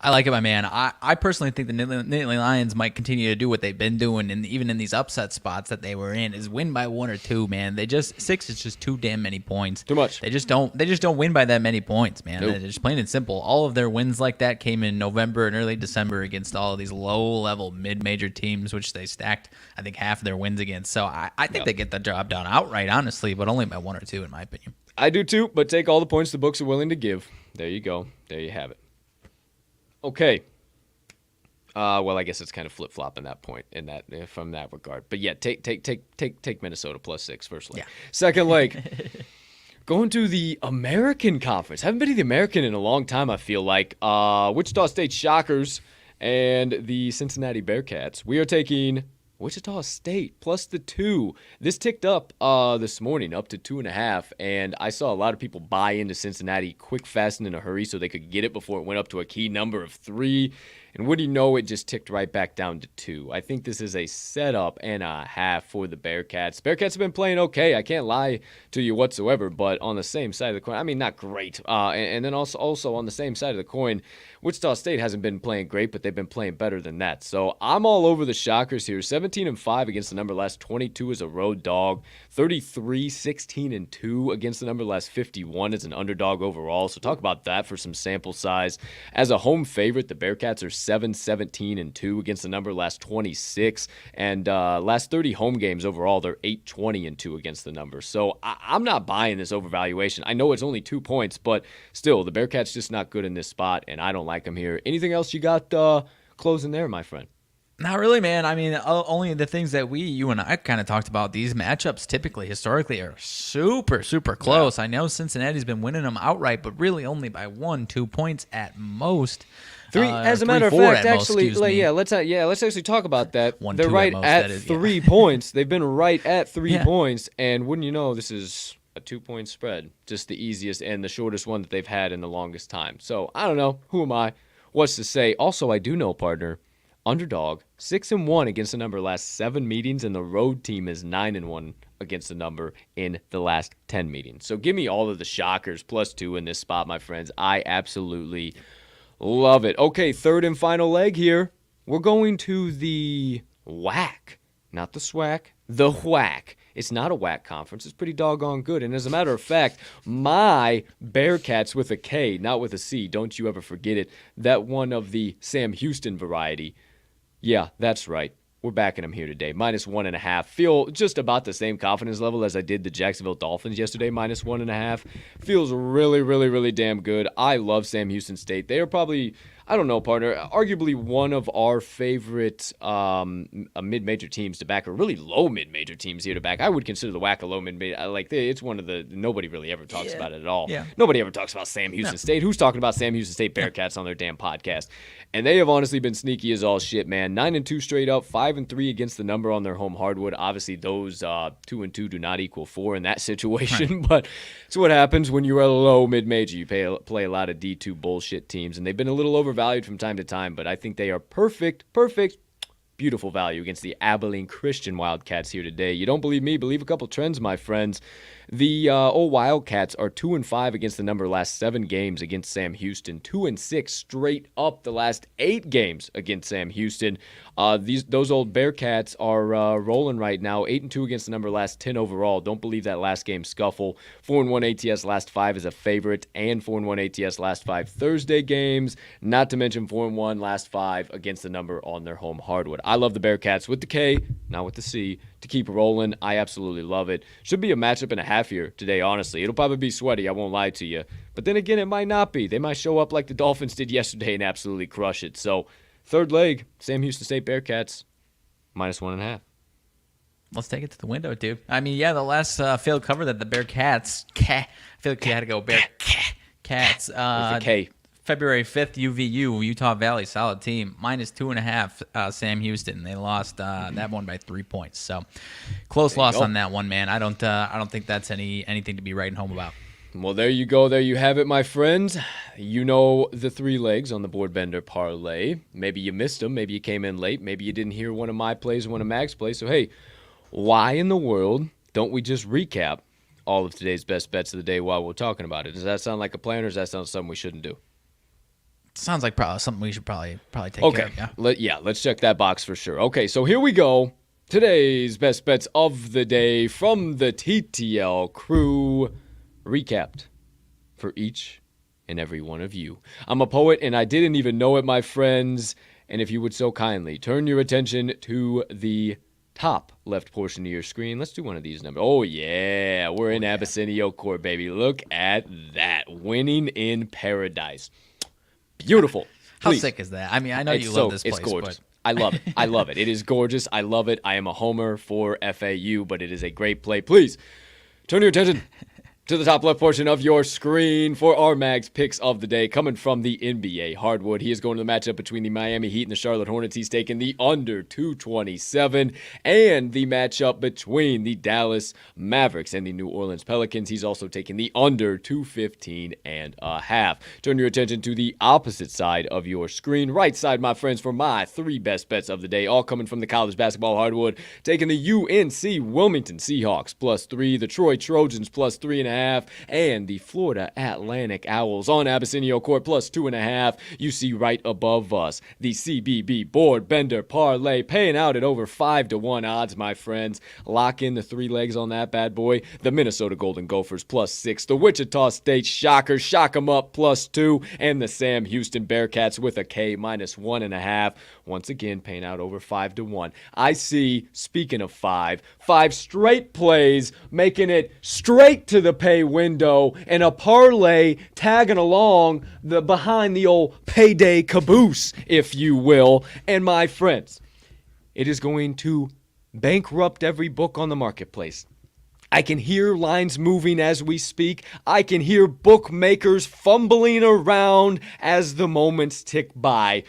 I like it, my man. I personally think the Nittany Lions might continue to do what they've been doing, and even in these upset spots that they were in, is win by 1 or 2. Man, 6 is just too damn many points. Too much. They just don't win by that many points, man. Nope. They're just plain and simple. All of their wins like that came in November and early December against all of these low-level mid-major teams, which they stacked, I think, half of their wins against. So I think they get the job done outright, honestly, but only by 1 or 2, in my opinion. I do too, but take all the points the books are willing to give. There you go. There you have it. Okay. Well, I guess it's kind of flip-flopping that point from that regard. But yeah, take Minnesota plus 6 first leg. Yeah. Second leg, going to the American Conference. Haven't been to the American in a long time, I feel like. Wichita State Shockers and the Cincinnati Bearcats. We are taking Wichita State plus the 2. This ticked up this morning up to 2.5, and I saw a lot of people buy into Cincinnati quick, fast, and in a hurry so they could get it before it went up to a key number of 3. And what do you know, it just ticked right back down to 2. I think this is a setup and a half for the Bearcats. Bearcats have been playing okay. I can't lie to you whatsoever, but on the same side of the coin, I mean, not great. And then also on the same side of the coin, Wichita State hasn't been playing great, but they've been playing better than that. So I'm all over the Shockers here. 17-5 against the number last 22 as a road dog. 33-16-2 against the number last 51 as an underdog overall. So talk about that for some sample size. As a home favorite, the Bearcats are 7-17-2 against the number last 26. And last 30 home games overall, they're 8-20-2 against the number. So I'm not buying this overvaluation. I know it's only 2 points, but still, the Bearcats just not good in this spot, and I don't like them here. Anything else you got closing there, my friend? Not really, man. I mean, only the things that you and I kind of talked about. These matchups typically, historically, are super, super close. Yeah. I know Cincinnati's been winning them outright, but really only by 1-2 points at most. As a matter of fact, actually, let's actually talk about that. They're right at 3 points. They've been right at 3 points, and wouldn't you know, this is a 2-point spread, just the easiest and the shortest one that they've had in the longest time. So I don't know. Who am I? What's to say? Also, I do know, partner. Underdog 6-1 against the number last 7 meetings, and the road team is 9-1 against the number in the last 10 meetings. So give me all of the shockers +2 in this spot, my friends. I absolutely love it. Okay, third and final leg here. We're going to the whack, not the swack, the whack. It's not a whack conference. It's pretty doggone good. And as a matter of fact, my Bearcats with a K, not with a C, don't you ever forget it, that one of the Sam Houston variety. Yeah, that's right. We're backing them here today. -1.5. Feel just about the same confidence level as I did the Jacksonville Dolphins yesterday, -1.5. Feels really, really, really damn good. I love Sam Houston State. They are probably, I don't know, partner, arguably one of our favorite mid-major teams to back, or really low mid-major teams here to back. I would consider the WAC a low mid-major. It's one of the, nobody really ever talks about it at all. Yeah. Nobody ever talks about Sam Houston State. Who's talking about Sam Houston State Bearcats on their damn podcast? And they have honestly been sneaky as all shit, man. 9-2 straight up, 5-3 against the number on their home hardwood. Obviously, those 2-2 do not equal 4 in that situation, but it's what happens when you're a low mid-major. You play a lot of D2 bullshit teams, and they've been a little overvalued from time to time, but I think they are perfect, beautiful value against the Abilene Christian Wildcats here today. You don't believe me? Believe a couple trends, my friends. The old Wildcats are 2-5 against the number last 7 games against Sam Houston. 2-6 straight up the last 8 games against Sam Houston. Those old Bearcats are rolling right now. 8-2 against the number last 10 overall. Don't believe that last game scuffle. 4-1 ATS last 5 is a favorite, and 4-1 ATS last 5 Thursday games. Not to mention 4-1 last 5 against the number on their home hardwood. I love the Bearcats with the K, not with the C, to keep rolling. I absolutely love it. Should be a matchup and a half here today, honestly. It'll probably be sweaty, I won't lie to you. But then again, it might not be. They might show up like the Dolphins did yesterday and absolutely crush it. So, third leg, Sam Houston State Bearcats, -1.5. Let's take it to the window, dude. I mean, yeah, the last failed cover that the Bearcats, I feel like you had to go Bearcats. With the K. February 5th, UVU, Utah Valley, solid team, -2.5. Sam Houston, they lost that one by 3 points. So close loss on that one, man. I don't think that's anything to be writing home about. Well, there you go. There you have it, my friends. You know the 3 legs on the Board Bender Parlay. Maybe you missed them. Maybe you came in late. Maybe you didn't hear one of my plays or one of Mag's plays. So, hey, why in the world don't we just recap all of today's best bets of the day while we're talking about it? Does that sound like a plan, or does that sound something we shouldn't do? Sounds like probably something we should probably take care of. Let's check that box for sure. Okay, so here we go. Today's best bets of the day from the TTL crew, recapped for each and every one of you. I'm a poet, and I didn't even know it, my friends. And if you would so kindly turn your attention to the top left portion of your screen. Let's do one of these numbers. Oh, yeah. We're in Abyssinia Court, baby. Look at that. Winning in paradise. Beautiful. How sick is that? I mean, I know you love this place. It's gorgeous. But... I love it. I love it. It is gorgeous. I love it. I am a homer for FAU, but it is a great play. Please turn your attention to the top left portion of your screen for RMags picks of the day, coming from the NBA hardwood. He is going to the matchup between the Miami Heat and the Charlotte Hornets. He's taking the under 227, and the matchup between the Dallas Mavericks and the New Orleans Pelicans. He's also taking the under 215.5. Turn your attention to the opposite side of your screen, right side, my friends, for my 3 best bets of the day, all coming from the college basketball hardwood. Taking the UNC Wilmington Seahawks +3, the Troy Trojans +3.5. and the Florida Atlantic Owls on Abyssinia Court +2.5. You see right above us the CBB Board Bender Parlay paying out at over 5-1 odds, my friends. Lock in the 3 legs on that bad boy. The Minnesota Golden Gophers +6, the Wichita State Shockers shock 'em up +2, and the Sam Houston Bearcats with a K -1.5. Once again, paying out over 5-1. I see, speaking of 5 straight plays, making it straight to the pay window, and a parlay tagging along behind the old payday caboose, if you will. And my friends, It is going to bankrupt every book on the marketplace. I can hear lines moving as we speak. I can hear bookmakers fumbling around as the moments tick by.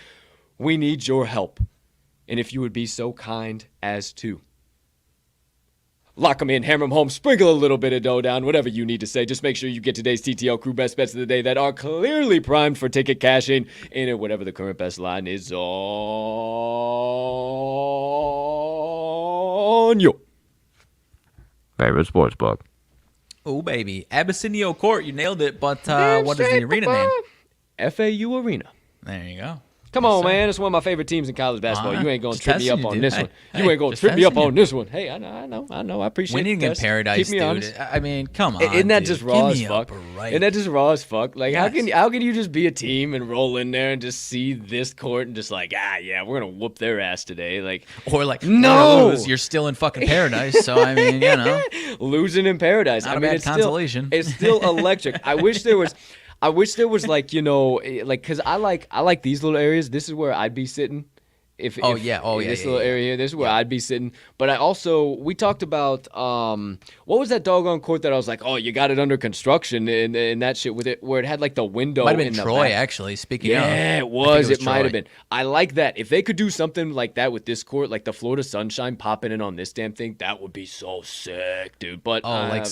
We need your help. And if you would be so kind as to lock them in, hammer them home, sprinkle a little bit of dough down, whatever you need to say. Just make sure you get today's TTL Crew best bets of the day that are clearly primed for ticket cashing in whatever the current best line is on your favorite sports book. Oh, baby. Abyssinia Court, you nailed it, but what is the arena name? FAU Arena. There you go. Come on, man. It's one of my favorite teams in college basketball. You ain't going to trip me up on this one. Hey, You ain't going to trip me up on this one. Hey, I know. I appreciate it. Winning in paradise, Keep me dude. honest. I mean, come on, Isn't that dude. just raw Give as me fuck? a break. Isn't that just raw as fuck? Like, Yes. how can you just be a team and roll in there and just see this court and just like, yeah, we're going to whoop their ass today. Like, Or like, no! lose, you're still in fucking paradise. So, I mean, you know. Losing in paradise. Not I a mean, bad it's consolation. It's still electric. I wish there was like, you know, like, because I like these little areas. This is where I'd be sitting. This little area here, this is where I'd be sitting. But we talked about what was that doggone court that I was like, oh, you got it under construction and that shit with it, where it had like the window. Might have been in the Troy, back. actually. Speaking of, Yeah, it was. It might Troy. have been. I like that. If they could do something like that with this court, like the Florida Sunshine popping in on this damn thing, that would be so sick, dude. But I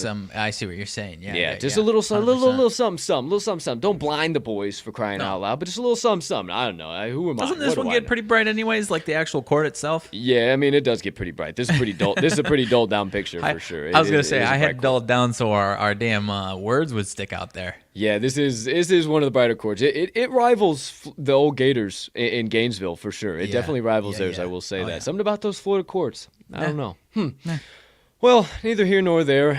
see what you're saying. Yeah, just a little something. Don't blind the boys for crying out loud, but just a little something. I don't know. Who am I? Doesn't this one get pretty bright anyways, like the actual court itself? Yeah, I mean, it does get pretty bright. This is pretty dull. This is a pretty dulled down picture for sure. I was going to say, I had dulled down so our damn words would stick out there. Yeah, this is one of the brighter courts. It rivals the old Gators in Gainesville for sure. It definitely rivals theirs, I will say that. Something about those Florida courts. I don't know. Well, neither here nor there.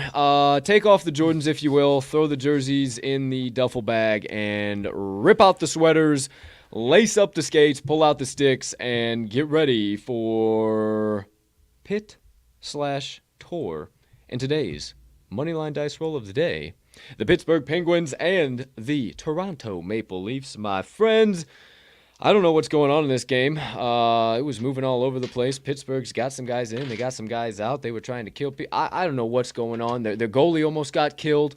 Take off the Jordans, if you will. Throw the jerseys in the duffel bag and rip out the sweaters. Lace up the skates, pull out the sticks, and get ready for Pit/Tour. And today's Moneyline Dice roll of the day, the Pittsburgh Penguins and the Toronto Maple Leafs. My friends, I don't know what's going on in this game. It was moving all over the place. Pittsburgh's got some guys in. They got some guys out. They were trying to kill people. I don't know what's going on. Their goalie almost got killed.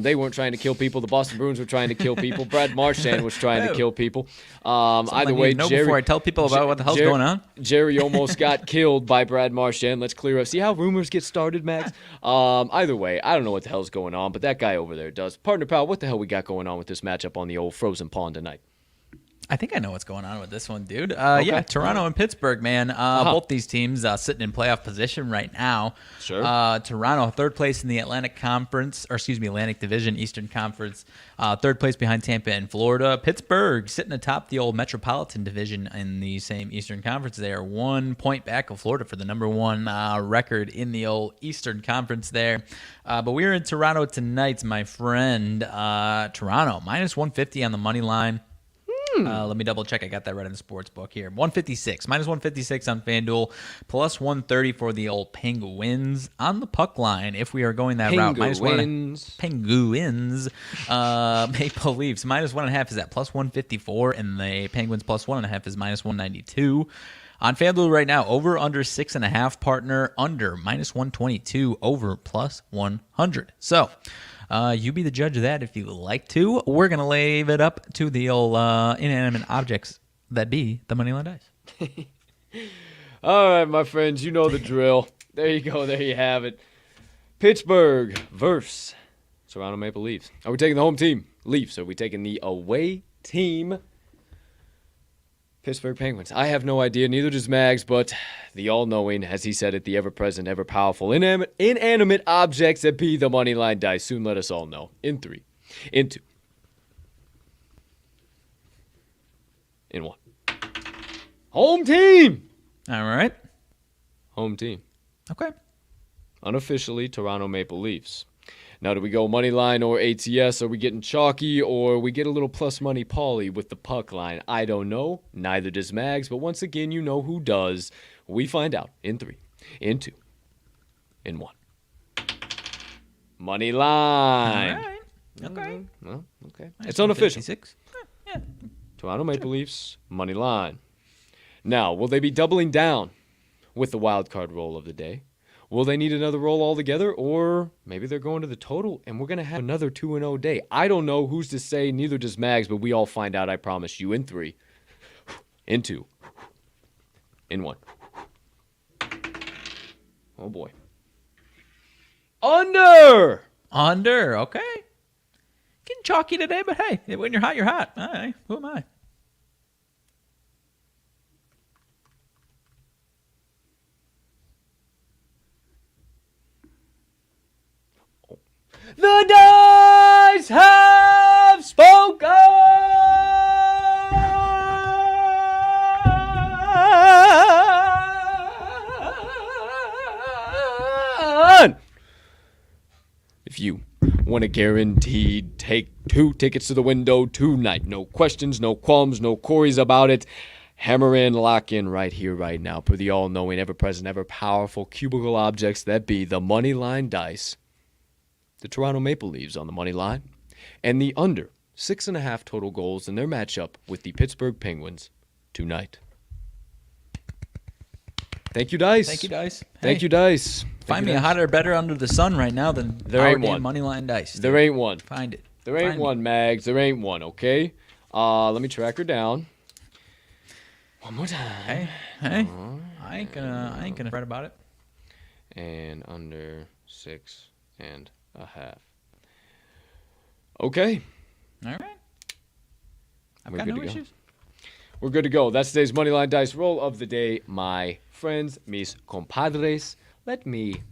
They weren't trying to kill people. The Boston Bruins were trying to kill people. Brad Marchand was trying to kill people. Either way, Jerry, before I tell people about what the hell's going on. Jerry almost got killed by Brad Marchand. Let's clear up. See how rumors get started, Max? Either way, I don't know what the hell's going on, but that guy over there does. Partner pal, what the hell we got going on with this matchup on the old frozen pond tonight? I think I know what's going on with this one, dude. Yeah, Toronto and Pittsburgh, man. Both these teams sitting in playoff position right now. Sure. Toronto, third place in the Atlantic Division, Eastern Conference. Third place behind Tampa and Florida. Pittsburgh sitting atop the old Metropolitan Division in the same Eastern Conference there. 1 point back of Florida for the number one record in the old Eastern Conference there. But we're in Toronto tonight, my friend. Toronto, minus 150 on the money line. Let me double check. I got that right in the sports book here. 156, minus 156 on FanDuel, plus 130 for the old Penguins on the puck line. If we are going that route, Penguins, Maple Leafs minus 1.5 is at plus 154, and the Penguins plus 1.5 is minus 192. On FanDuel right now, over under 6.5, partner under minus 122, over plus 100. So. You be the judge of that if you like to. We're going to leave it up to the old inanimate objects that be the Moneyline Dice. All right, my friends, you know the drill. There you go. There you have it. Pittsburgh versus Toronto Maple Leafs. Are we taking the home team, Leafs? Are we taking the away team, Pittsburgh Penguins? I have no idea. Neither does Mags, but the all-knowing, as he said it, the ever-present, ever-powerful, inanimate objects that be the Moneyline Dice. Soon let us all know. In 3, in 2, in 1. Home team! All right. Home team. Okay. Unofficially, Toronto Maple Leafs. Now, do we go money line or ATS? Are we getting chalky, or we get a little plus money Pauly with the puck line? I don't know. Neither does Mags, but once again, you know who does. We find out in 3, in 2, in 1. Money line. All right. Okay. Well, okay. Nice. It's unofficial. 156. Yeah. Toronto Maple Leafs, money line. Now, will they be doubling down with the wild card roll of the day. Will they need another roll altogether, or maybe they're going to the total and we're going to have another 2-0 day? I don't know. Who's to say? Neither does Mags, but we all find out, I promise you, in 3, in 2, in 1. Oh, boy. Under! Okay. Getting chalky today, but hey, when you're hot, you're hot. All right, who am I? The dice have spoken! If you want a guaranteed take 2 tickets to the window tonight, no questions, no qualms, no queries about it, hammer in, lock in right here, right now, for the all-knowing, ever-present, ever-powerful cubicle objects that be the Moneyline Dice, the Toronto Maple Leafs on the money line, and the under 6.5 total goals in their matchup with the Pittsburgh Penguins tonight. Thank you, Dice. Thank you, Dice. Thank you, Dice. Find me a hotter, better under the sun right now than There our ain't damn one. Moneyline Dice. There ain't one. Find it. There ain't Find one, me. Mags. There ain't one, okay? Let me track her down. One more time. Hey. I ain't gonna fret about it. And under 6.5. Okay. All right. I've We're got good no to go. issues. We're good to go. That's today's Moneyline Dice roll of the day, my friends, mis compadres. Let me,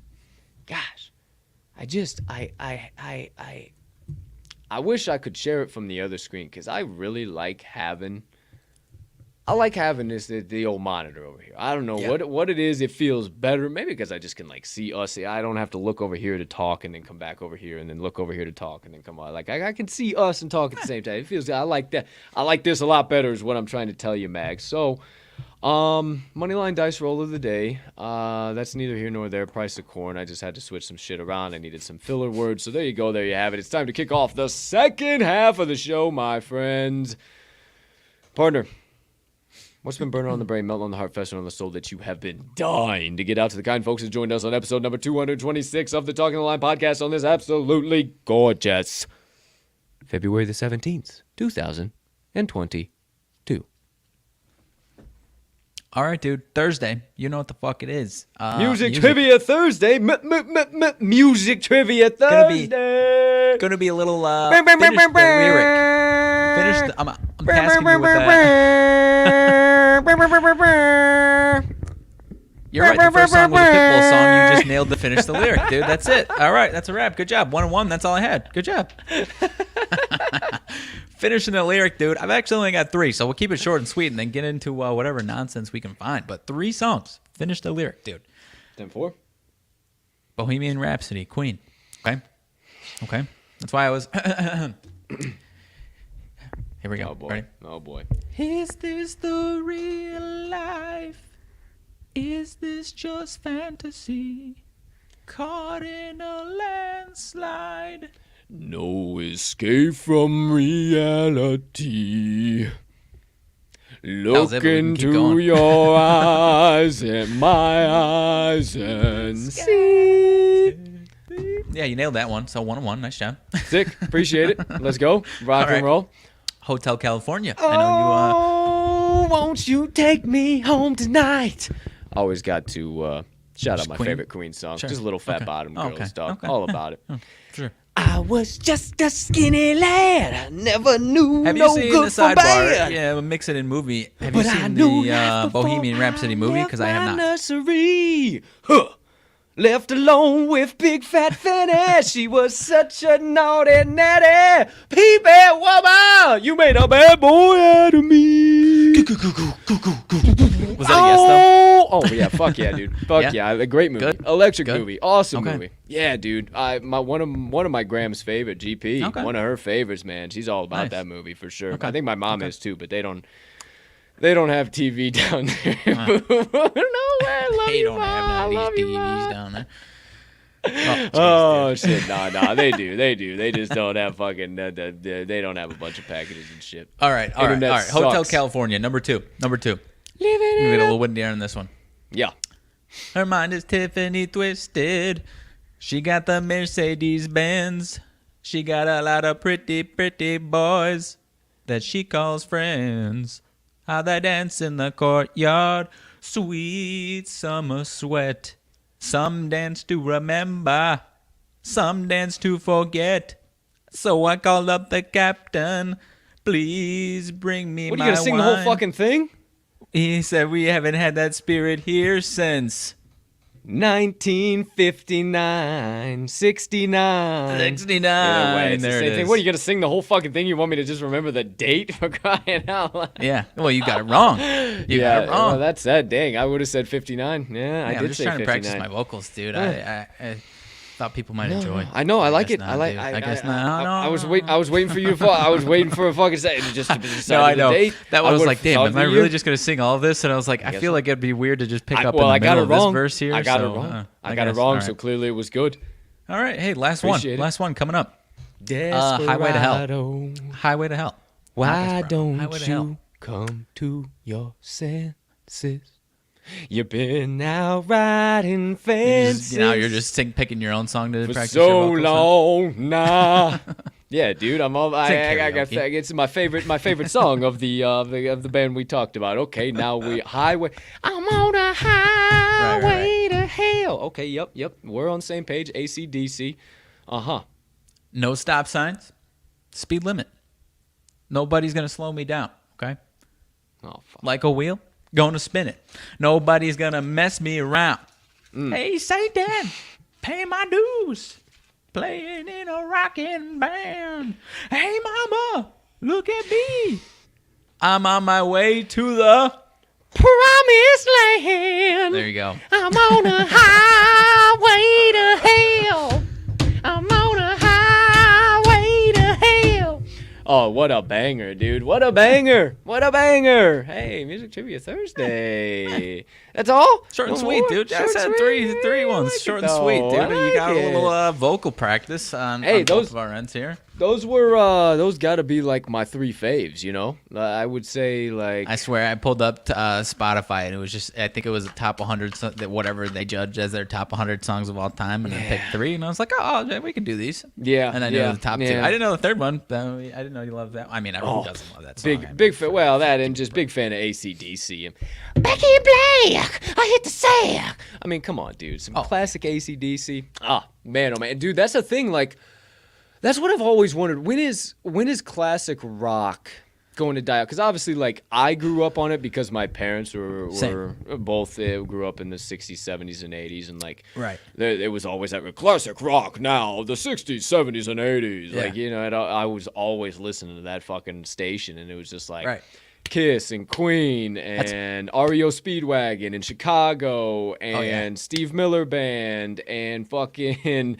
gosh, I wish I could share it from the other screen because I really like having this the old monitor over here. I don't know what it is. It feels better. Maybe because I just can like see us. I don't have to look over here to talk and then come back over here and then look over here to talk and then come on. Like I can see us and talk at the same time. It feels. I like that. I like this a lot better. Is what I'm trying to tell you, Mag. So, Moneyline Dice roll of the day. That's neither here nor there. Price of corn. I just had to switch some shit around. I needed some filler words. So there you go. There you have it. It's time to kick off the second half of the show, my friends. Partner. What's been burning on the brain, melting on the heart, festering on the soul that you have been dying to get out to the kind folks who joined us on episode number 226 of the Talking the Line podcast on this absolutely gorgeous February the 17th, 2022. All right, dude. Thursday. You know what the fuck it is. Music Trivia Thursday. Music Trivia Thursday. Gonna be a little finish the lyric. Finish the, I'm tasking you with that. You're right. The first song was a Pitbull song. You just nailed the finish the lyric, dude. That's it. All right, that's a wrap. Good job. 1-1. That's all I had. Good job. Finishing the lyric, dude. I've actually only got 3, so we'll keep it short and sweet and then get into whatever nonsense we can find. But 3 songs. Finish the lyric, dude. 10-4. Bohemian Rhapsody, Queen. Okay. That's why I was. Here we go. Oh boy. Ready? Oh boy. Is this the real life? Is this just fantasy? Caught in a landslide. No escape from reality. was Look it, but we can keep into going. your eyes and my eyes and see. Yeah, you nailed that one. So 1-1. Nice job. Sick. Appreciate it. Let's go. Rock All right. and roll. Hotel California. I know Oh, won't you take me home tonight? Always got to shout out my Queen? favorite Queen song. Sure. Just a little fat Okay. bottom girl Okay. stuff. Okay. All about it. Sure. I was just a skinny lad. I never knew Have you no seen good the from sidebar? bad. Yeah, we'll mix it in movie. Have But you I seen knew the life before Bohemian Rhapsody I movie? left Because I have my not. Nursery. Huh. Left alone with big fat Fanny. She was such a naughty, natty, pea woman. You made a bad boy out of me. Was that a yes, though? Oh yeah, fuck yeah, dude. Fuck yeah, a great movie, Good. electric Good. movie, awesome Okay. movie. Yeah, dude. One of my Gram's favorite, GP, Okay. one of her favorites, man. She's all about Nice. that movie for sure. Okay. I think my mom is too, but they don't have TV down there. No, I love They you, don't Mom. have I none of love these you, DVDs Mom. down there. Oh shit, nah, they do. They just don't have fucking. They don't have a bunch of packages and shit. All right. Internet Hotel sucks. California, number two. Living We in get a a little windy on this one. Yeah. Her mind is Tiffany twisted. She got the Mercedes Benz. She got a lot of pretty, pretty boys that she calls friends. How they dance in the courtyard. Sweet summer sweat. Some dance to remember. Some dance to forget. So I called up the captain. Please bring me What, my are you going to sing wine. the whole fucking thing? He said we haven't had that spirit here since 1959, 69. 69. Either way, it's the There same it thing. is. What, are you going to sing the whole fucking thing? You want me to just remember the date for crying out loud? Yeah. Well, you got it wrong. You got it wrong. Well, that's that. Dang, I would have said 59. Yeah, I I'm did just say trying 59. to practice my vocals, dude. I thought people might enjoy. I know. I like guess it. not, I like. dude. I guess I, not. No, I was waiting for you to. I was waiting for a fucking second just to decide No, I the know. date. That I was would've like, damn, thought am I the really year. just gonna sing all of this? And I was like, I guess feel so. like it'd be weird to just pick up Well, in I the got middle it of this wrong. verse here. I got it so, wrong. I guess. got it wrong. All So right. clearly it was good. All right. Hey, last one. Appreciate it. Last one coming up. Desperado. Highway to Hell. Highway to Hell. Why Marcus Brown. Highway don't to Hell. you come to your senses? You've been out riding fences Now you're just picking your own song to for practice so your vocals on? long. Nah. Yeah, dude, I'm all. It's I like got. karaoke. It's my favorite song of the band we talked about. Okay, now we highway. I'm on a highway to hell. Okay, yep. We're on the same page. AC/DC. No stop signs. Speed limit. Nobody's gonna slow me down. Okay. Oh fuck. Like a wheel, gonna spin it. Nobody's gonna mess me around. Hey, Satan, pay my dues. Playing in a rockin' band. Hey, mama, look at me. I'm on my way to the Promised land. There you go. I'm on a highway to hell. I'm on a highway to hell. Oh, what a banger, dude. What a banger. What a banger. Hey, Music Trivia Thursday. That's all? Short and No sweet, more? dude. Short That's and three sweet. ones. I like Short it, and sweet, though. dude. I You got like a little it. vocal practice on Hey, both those- of our ends here. Those gotta be like my three faves, you know? I would say like I swear, I pulled up Spotify and it was just, I think it was the top 100, whatever they judged as their top 100 songs of all time, and then picked three, and I was like, oh, we can do these. Yeah, And I knew yeah, the top two. yeah. I didn't know the third one. Though. I didn't know you loved that. I mean, everyone doesn't love that song. big fan. Well, that and just big fan of AC/DC. Becky Black, I hit the sack. I mean, come on, dude. Some classic AC/DC. Ah, man, oh man, dude. That's the thing. Like, that's what I've always wondered. When is classic rock going to die out? Because obviously, like, I grew up on it because my parents were both grew up in the 60s, 70s, and 80s, and like, Right. It was always like classic rock now, the 60s, 70s, and 80s. Yeah. Like, you know, I was always listening to that fucking station, and it was just like. Right. Kiss and Queen and REO Speedwagon in Chicago and Steve Miller Band and fucking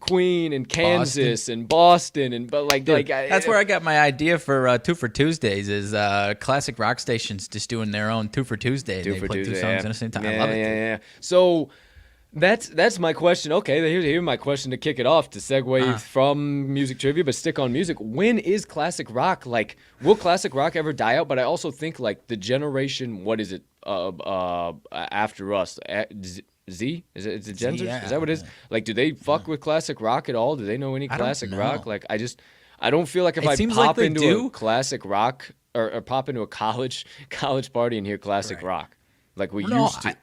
Queen in Kansas and Boston and That's where I got my idea for Two for Tuesdays is classic rock stations just doing their own Two for Tuesday. They play two songs at the same time. I love it. Dude. Yeah. So that's my question. Okay, here's my question to kick it off, to segue from music trivia, but stick on music. When is classic rock, like, will classic rock ever die out? But I also think, like, the generation, what is it, after us, Z? Is it Gen Z? yeah. Is that what it is? Like, do they fuck with classic rock at all? Do they know any don't classic know. rock? Like, I don't feel like if It I seems like pop they into do. a classic rock or pop into a college party and hear classic rock, like we used to.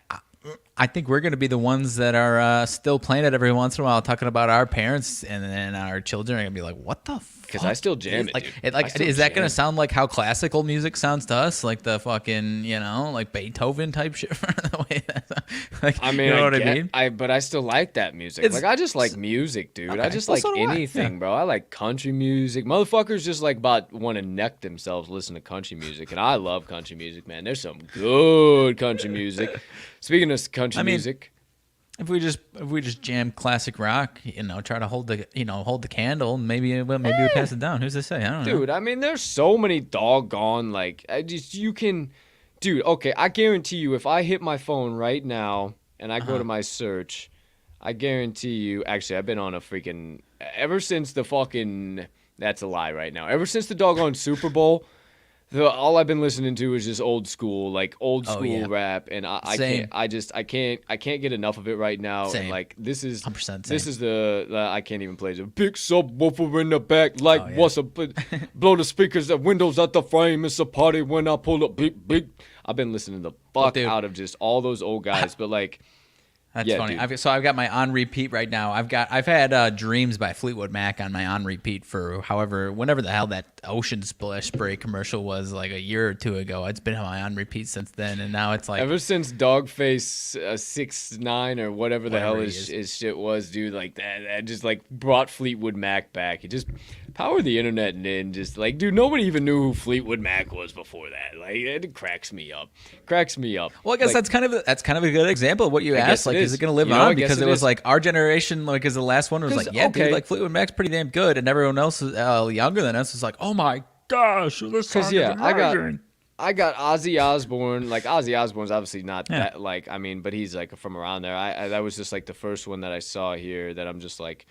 I think we're going to be the ones that are still playing it every once in a while, talking about our parents, and then our children are going to be like, what the fuck? Because I still jam it, Like, dude. I still is that going jam to sound like how classical music sounds to us? Like the fucking, like Beethoven type shit? The way like, I mean, you know what I mean? but I still like that music. It's- Like, I just like music, dude. I Okay. just Well, like so do I. anything, Yeah. bro. I like country music. Motherfuckers just like want to neck themselves listening to country music, and I love country music, man. There's some good country music. Speaking of country music. If we just jam classic rock, try to hold the candle, maybe we pass it down. Who's to say? I don't know. Dude, I mean, there's so many doggone, like, dude, okay, I guarantee you, if I hit my phone right now and I go to my search, I guarantee you, actually, I've been on a freaking, ever since the fucking, that's a lie right now, ever since the doggone Super Bowl, All I've been listening to is just old school rap, and Same. I can't get enough of it right now. Same. And like this is 100% this same. is the I can't even play it. Big subwoofer in the back, like Oh, yeah. what's up? Blow the speakers, the windows at the frame. It's a party when I pull up big. I've been listening the fuck dude. out of just all those old guys, but like. That's Yeah, funny. dude. I've got my on repeat right now. I've had Dreams by Fleetwood Mac on my on repeat for whenever the hell that Ocean Splash Spray commercial was, like a year or two ago. It's been on my on repeat since then, and now it's like Ever since Dogface 6ix9ine or whatever the hell Whatever he his shit was, dude, like that just like brought Fleetwood Mac back. It just powered the internet and just like, dude, nobody even knew who Fleetwood Mac was before that. Like it cracks me up. Well, I guess Like, that's kind of a good example of what you I asked. guess it Like, is is. it going to live You know, I on? guess Because it it was is. like our generation, like, is the last one was 'Cause, like, yeah, okay. dude, like Fleetwood Mac's pretty damn good, and everyone else is younger than us is like, oh my gosh, this song Because is I amazing. got Ozzy Osbourne. Like Ozzy Osbourne's obviously not that like I mean, but he's like from around there. I that was just like the first one that I saw here that I'm just like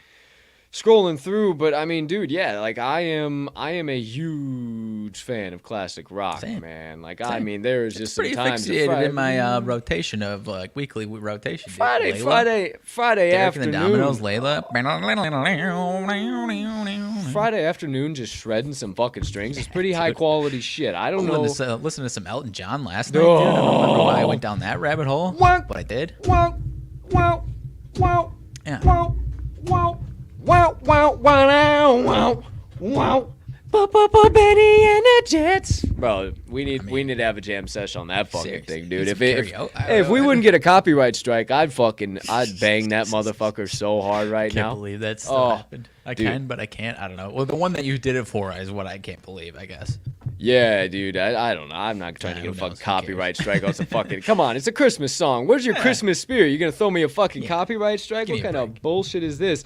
scrolling through. But I mean, dude, yeah, like I am a huge fan of classic rock, Same. man. Like I Same. mean, there is It's just some pretty times fixated in my rotation of like weekly rotation. dude. Friday Derek afternoon. and the Dominoes, Layla. Friday afternoon, just shredding some fucking strings. It's pretty high quality shit. I don't know. Listen to some Elton John last night. Dude. I don't remember why I went down that rabbit hole, What? but I did. Wow, wow, wow, Yeah. wow, wow, wow, wow, wow, wow, wow. Betty and the Jets. Bro, we need to have a jam session on that fucking Seriously. thing, dude. Need If some karaoke. if we wouldn't get a copyright strike, I'd bang that motherfucker so hard right Can't now. believe that still Oh, happened. I dude. can, but I can't. I don't know. Well, the one that you did it for is what I can't believe, I guess. Yeah, dude. I don't know. I'm not trying to get a who fucking knows? Who copyright strike on some fucking. Come on, it's a Christmas song. Where's your Christmas spirit? You gonna throw me a fucking copyright strike? Give What me a kind of break. bullshit is this?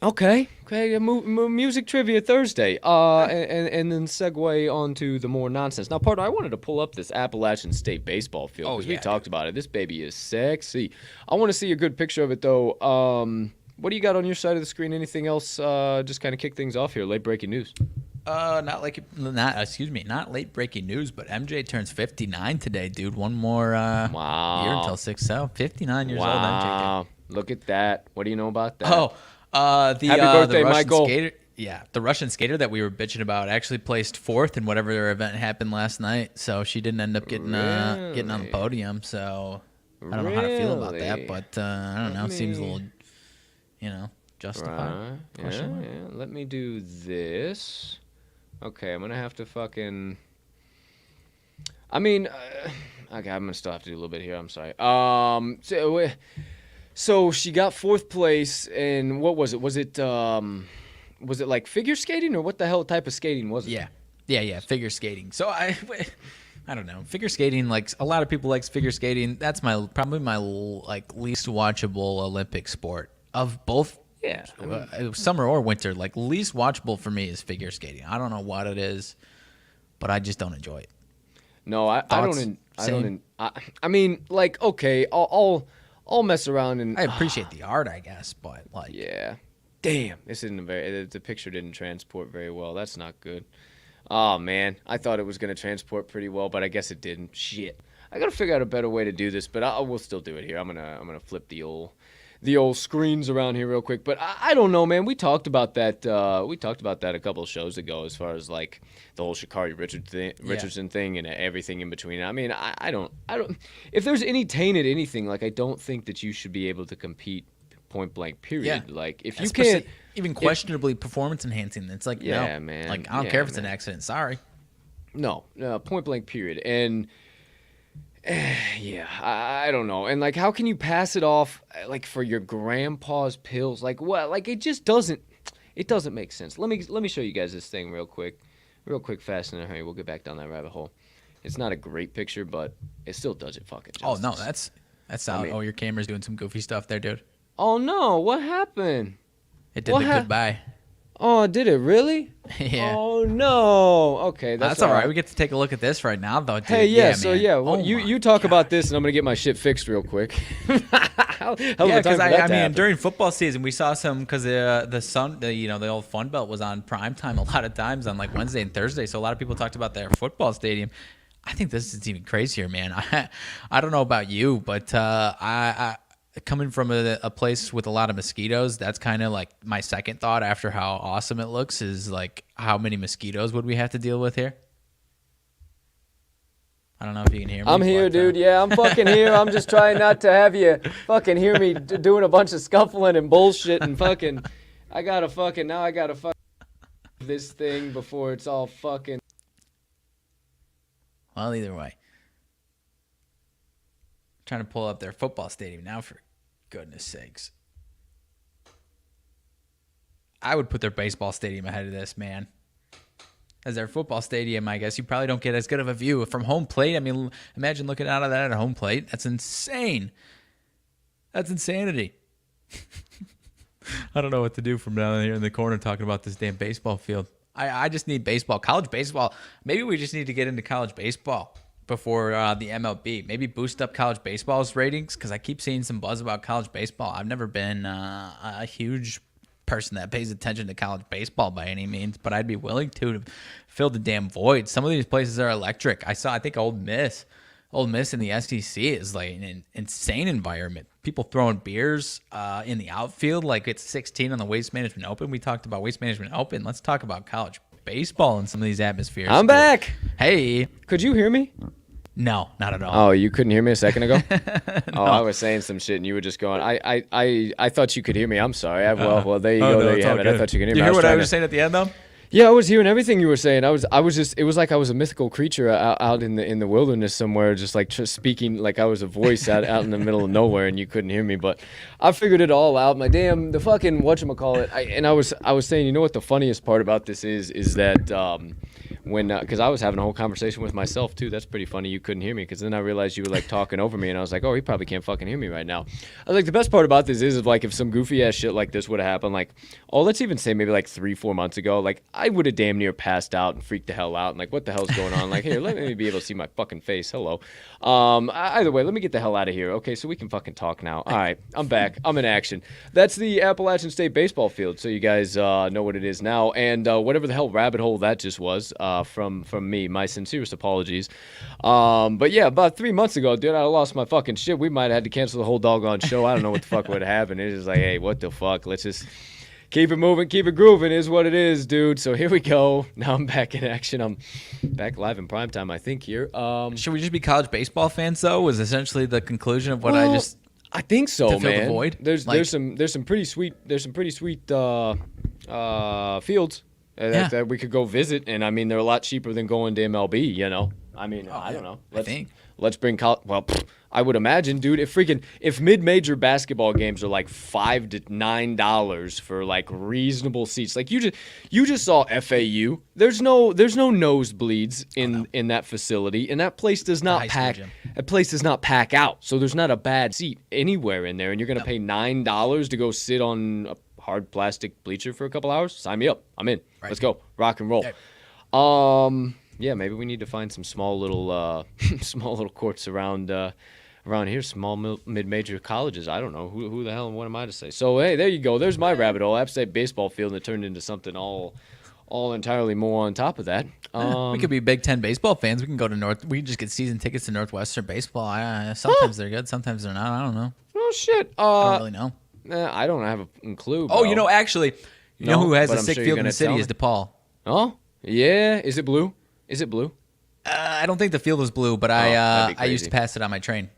Okay. Music trivia Thursday. And then segue on to the more nonsense. Now, partner, I wanted to pull up this Appalachian State baseball field because we yeah, talked about it. This baby is sexy. I want to see a good picture of it though. What do you got on your side of the screen? Anything else? Just kind of kick things off here. Late breaking news. Not late breaking news, but MJ turns 59 today, dude. One more Wow. year until 59 years old. MJ. Wow. Look at that. What do you know about that? Oh, the Happy birthday, the Russian Michael. skater. Yeah, the Russian skater that we were bitching about actually placed fourth in whatever event happened last night. So she didn't end up getting on the Really? podium. So I don't know how to feel about that, Really? but I don't know. It seems a little, justified. Right. Question mark. Yeah. Let me do this. Okay, I'm gonna have to fucking. I mean, okay, I'm gonna still have to do a little bit here. I'm sorry. So she got fourth place, and what was it? Was it like figure skating, or what the hell type of skating was it? Yeah. Figure skating. So I don't know. Figure skating, like a lot of people likes figure skating. That's probably my like least watchable Olympic sport of both. Yeah. Summer or winter, like least watchable for me is figure skating. I don't know what it is, but I just don't enjoy it. No, I Thoughts? don't. Same? I mean, like, okay, I'll mess around and I appreciate the art, I guess, but like, yeah. Damn, this isn't the picture didn't transport very well. That's not good. Oh man, I thought it was gonna transport pretty well, but I guess it didn't. Shit, I gotta figure out a better way to do this, but we'll still do it here. I'm gonna flip the old screens around here real quick. But I don't know, man. We talked about that. We talked about that a couple of shows ago, as far as like the whole Sha'Carri Richardson thing and everything in between. I mean, I don't. If there's any tainted anything, like I don't think that you should be able to compete point blank. Period. Yeah. Like if you especially can't. even questionably performance enhancing, it's like Yeah, no, man. like I don't Yeah, care if it's an man. accident. Sorry. No, point blank, period. And yeah, I don't know. And like, how can you pass it off like for your grandpa's pills? Like what? Like it just doesn't. It doesn't make sense. Let me show you guys this thing real quick, fast in a hurry. We'll get back down that rabbit hole. It's not a great picture, but it still does it fucking justice. Oh no, that's how. mean- your camera's doing some goofy stuff there, dude. Oh no! What happened? It did What the goodbye. Oh, did it really? Yeah. Oh no. Okay, That's all right. We get to take a look at this right now, though, dude. Hey, yeah. Man. Well, you talk about this, and I'm gonna get my shit fixed real quick. Because I mean, during football season, we saw some because the old Fun Belt was on prime time a lot of times on like Wednesday and Thursday. So a lot of people talked about their football stadium. I think this is even crazier, man. I don't know about you, but I coming from a place with a lot of mosquitoes, that's kind of like my second thought after how awesome it looks is like how many mosquitoes would we have to deal with here? I don't know if you can hear me. I'm here, dude. Yeah, I'm fucking here. I'm just trying not to have you fucking hear me doing a bunch of scuffling and bullshit and fucking. Now I gotta fucking this thing before it's all fucking. Well, either way. I'm trying to pull up their football stadium now, for goodness sakes. I would put their baseball stadium ahead of this, man. As their football stadium, I guess you probably don't get as good of a view from home plate. I mean, imagine looking out of that at home plate. That's insane. That's insanity. I don't know what to do from down here in the corner talking about this damn baseball field. I just need baseball. College baseball. Maybe we just need to get into college baseball before the MLB. Maybe boost up college baseball's ratings because I keep seeing some buzz about college baseball. I've never been a huge person that pays attention to college baseball by any means, but I'd be willing to fill the damn void. Some of these places are electric. I think Ole Miss in the SEC is like an insane environment. People throwing beers in the outfield like it's 16 on the Waste Management Open. We talked about Waste Management Open. Let's talk about college baseball in some of these atmospheres. I'm back. Hey. Could you hear me? No, not at all. Oh, you couldn't hear me a second ago? No. Oh, I was saying some shit and you were just going, I thought you could hear me. I'm sorry. Well, there you go. There you have it. Good. I thought you could hear You me. hear what I was saying at the end, though? Yeah, I was hearing everything you were saying. I was just, it was like I was a mythical creature out in the wilderness somewhere, just like speaking like I was a voice out in the middle of nowhere and you couldn't hear me. But I figured it all out. My damn, the fucking, whatchamacallit. I was saying, you know what the funniest part about this is that when, because I was having a whole conversation with myself too. That's pretty funny. You couldn't hear me because then I realized you were like talking over me and I was like, oh, he probably can't fucking hear me right now. I was like, the best part about this is like if some goofy ass shit like this would have happened, like, oh, let's even say maybe like 3-4 months ago, like I would have damn near passed out and freaked the hell out and like, what the hell's going on? Like, here, let me be able to see my fucking face. Hello. Either way, let me get the hell out of here. Okay, so we can fucking talk now. All right, I'm back. I'm in action. That's the Appalachian State baseball field, so you guys know what it is now. And whatever the hell rabbit hole that just was from me, my sincerest apologies. But yeah, about 3 months ago, dude, I lost my fucking shit. We might have had to cancel the whole doggone show. I don't know what the fuck would have happened. It's just like, hey, what the fuck? Let's just keep it moving, keep it grooving is what it is, dude. So here we go. Now I'm back in action. I'm back live in primetime, I think, here. Should we just be college baseball fans, though? Was essentially the conclusion of what I think so, to fill man. the void? There's some pretty sweet fields that we could go visit, and I mean they're a lot cheaper than going to MLB. You know, I mean I don't know. Let's bring I would imagine, dude, if mid-major basketball games are like $5 to $9 for like reasonable seats, like you just saw FAU. There's no nosebleeds in that facility, and that place does not pack. That place does not pack out, so there's not a bad seat anywhere in there, and you're gonna pay $9 to go sit on a hard plastic bleacher for a couple hours. Sign me up. I'm in. Right. Let's go. Rock and roll. Okay. Yeah, maybe we need to find some small little courts around here, small mid-major colleges. I don't know who the hell and what am I to say. So hey, there you go. There's my rabbit hole. App State baseball field, and it turned into something all entirely more on top of that. We could be Big Ten baseball fans. We can go to We can just get season tickets to Northwestern baseball. Sometimes they're good, sometimes they're not. I don't know. Oh shit. I don't really know. I don't have a clue. Bro. Oh, you know, actually, you know who has a sick field in the city is DePaul. Oh, yeah. Is it blue? I don't think the field is blue, but I used to pass it on my train.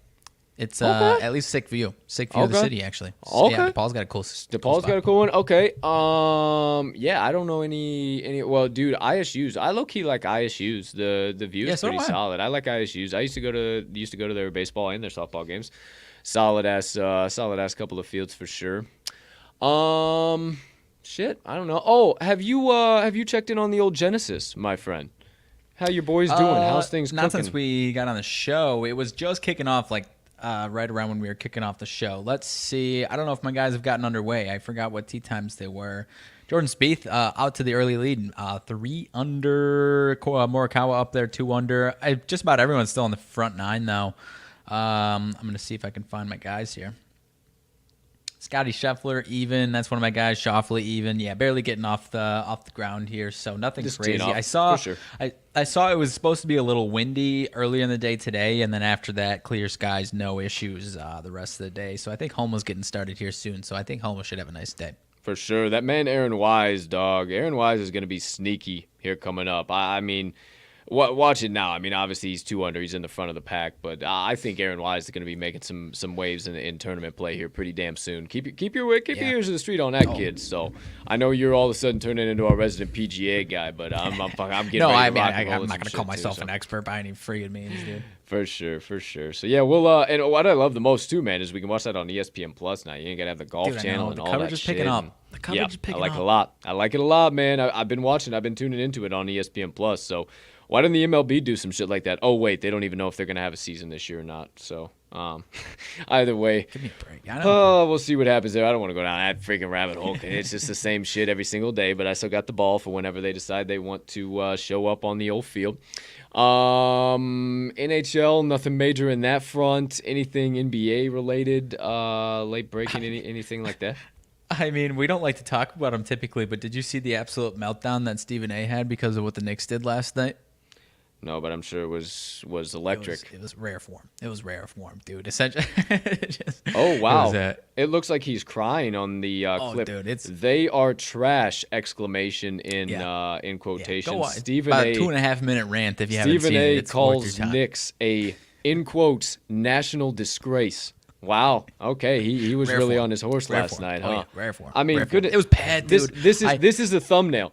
It's at least sick view of the city, actually. So, okay. Yeah, DePaul's got a cool. DePaul's got a cool one. Okay. Yeah, I don't know any. Well, dude, ISU's. I low key like ISU's. The view is pretty solid. I like ISU's. I used to go to their baseball and their softball games. Solid ass couple of fields for sure. Shit, I don't know. Oh, have you checked in on the old Genesis, my friend? How your boys doing? How's things cooking? Not since we got on the show. It was just kicking off like right around when we were kicking off the show. Let's see. I don't know if my guys have gotten underway. I forgot what tee times they were. Jordan Spieth out to the early lead, 3 under. Morikawa up there, 2 under. Just about everyone's still on the front 9 though. I'm gonna see if I can find my guys here. Scotty Scheffler even. That's one of my guys. Schauffele even. Yeah, barely getting off the ground here. So nothing Just crazy. teeing off, I saw. for sure. I saw it was supposed to be a little windy earlier in the day today, and then after that, clear skies, no issues the rest of the day. So I think Homa's getting started here soon. So I think Homa should have a nice day. For sure. That man, Aaron Wise, dog. Aaron Wise is going to be sneaky here coming up. I mean, watch it now. I mean, obviously he's 2 under. He's in the front of the pack. But I think Aaron Wise is going to be making some waves in tournament play here pretty damn soon. Keep your ears to the street on that, kid. So I know you're all of a sudden turning into our resident PGA guy, but I'm getting No, ready to rock I'm and roll not with going to some call shit, myself too, an so. expert by any friggin' means, dude. For sure. So yeah, we'll and what I love the most too, man, is we can watch that on ESPN Plus now. You ain't gotta have the golf Dude, I channel know. and The all coverage that is shit. picking up. and- The coverage is picking I like up. it a lot. I like it a lot, man. I've been watching. I've been tuning into it on ESPN Plus. So why didn't the MLB do some shit like that? Oh wait, they don't even know if they're gonna have a season this year or not. So either way, Give me a break. I know. oh, we'll see what happens there. I don't want to go down that freaking rabbit hole. 'Cause it's just the same shit every single day. But I still got the ball for whenever they decide they want to show up on the old field. NHL, nothing major in that front. Anything NBA related? Late breaking? Anything like that? I mean, we don't like to talk about him typically, but did you see the absolute meltdown that Stephen A. had because of what the Knicks did last night? No, but I'm sure it was electric. It was rare form. It was rare form, dude. Essentially. Oh wow! It was, It looks like he's crying on the clip. dude, it's- "They are trash!" exclamation in Yeah. quotations. Go on. Stephen About A. a 2.5-minute rant if you haven't Stephen seen A. it. It's worth your calls time. Knicks a in quotes national disgrace. Wow. Okay, he was Rare really form. on his horse Rare last form. night, Oh, huh? yeah, rare form. I mean, Rare form. good. It was bad, dude. This is the thumbnail.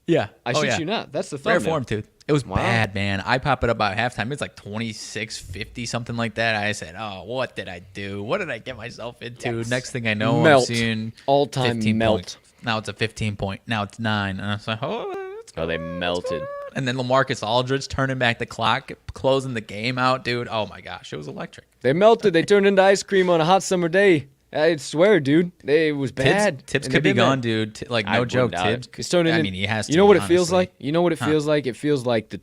Yeah. I Oh, shit yeah. you not. That's the Rare thumbnail. form, dude. It was Wow. bad, man. I pop it up about halftime. It's like 26-50, something like that. I said, oh, what did I do? What did I get myself into? Yes. Next thing I know, Melt. I'm seeing All-time 15 melt. points. Now it's a 15 point. Now it's 9. And I was like, oh, Oh, they melted. and then LaMarcus Aldridge turning back the clock, closing the game out, dude. Oh, my gosh. It was electric. They melted. They turned into ice cream on a hot summer day. I swear, dude. It was bad. Tibbs And could they be did that. gone, dude. Like, I no wouldn't joke. doubt it. Tibbs. It's turning I in- mean, he has to. You know what it feels honestly. like? You know what it feels like? It feels like the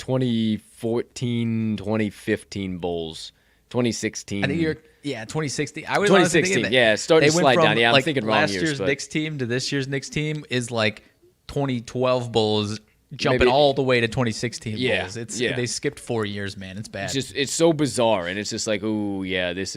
2014, 2015 Bulls, 2016. I think you're, 2016. I was honestly 2016. thinking that Yeah, it started to they went slide from, down. Yeah, I'm like, thinking wrong last years, year's but- Knicks team to this year's Knicks team is like 2012 Bulls jumping Maybe- all the way to 2016 Yeah, Bulls. yeah. They skipped 4 years, man. It's bad. It's so bizarre, and it's just like, ooh, yeah, this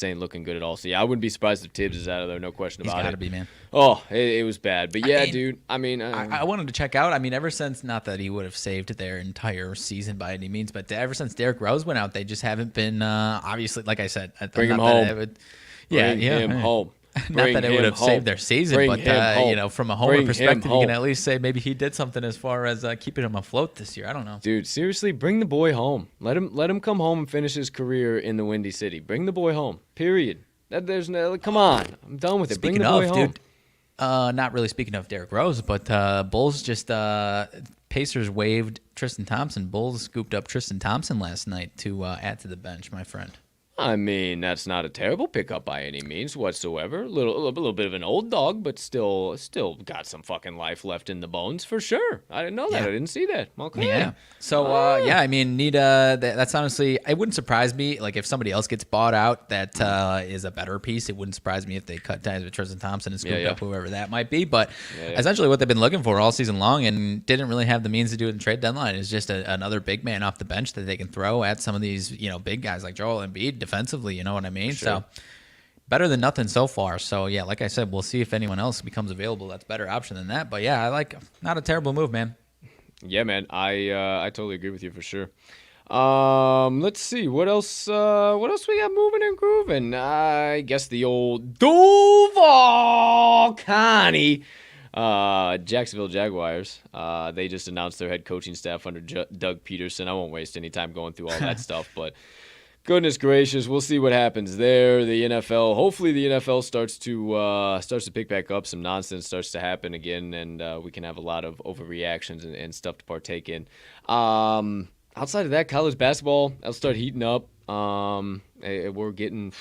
ain't looking good at all. So yeah, I wouldn't be surprised if Tibbs is out of there, no question He's about got it. to be, man. Oh, it was bad, but yeah, mean, dude. I mean, I wanted to check out. I mean, ever since, not that he would have saved their entire season by any means, but ever since Derrick Rose went out, they just haven't been, obviously, like I said, Bring him not that home. it would- yeah, bring him home. Not Bring that it would him have home. saved their season, Bring but him home. from a homer Bring him perspective, you home. can at least say maybe he did something as far as keeping him afloat this year. I don't know. Dude, seriously, bring the boy home. Let him come home and finish his career in the Windy City. Bring the boy home. Period. There's no. Come on, I'm done with it. Speaking Bring the boy of, home. dude, not really speaking of Derrick Rose, but Bulls just Pacers waived Tristan Thompson. Bulls scooped up Tristan Thompson last night to add to the bench, my friend. I mean, that's not a terrible pickup by any means whatsoever. A little bit of an old dog, but still got some fucking life left in the bones for sure. I didn't know that. Yeah. I didn't see that. Okay. Yeah. So I mean, that's honestly, it wouldn't surprise me. Like if somebody else gets bought out, that is a better piece. It wouldn't surprise me if they cut ties with Tristan Thompson and scooped Yeah. up whoever that might be. But Yeah. essentially, what they've been looking for all season long and didn't really have the means to do it in trade deadline is just another big man off the bench that they can throw at some of these big guys like Joel Embiid defensively. You know what I mean? Sure. So better than nothing so far. So yeah, like I said, we'll see if anyone else becomes available. That's a better option than that. But yeah, I like not a terrible move, man. Yeah, man. I totally agree with you for sure. Let's see what else. What else we got moving and grooving? I guess the old Duval County, Jacksonville Jaguars. They just announced their head coaching staff under Doug Peterson. I won't waste any time going through all that stuff, but goodness gracious, we'll see what happens there. The NFL, hopefully the NFL starts to pick back up. Some nonsense starts to happen again, and we can have a lot of overreactions and stuff to partake in. Outside of that, college basketball, that'll start heating up. We're getting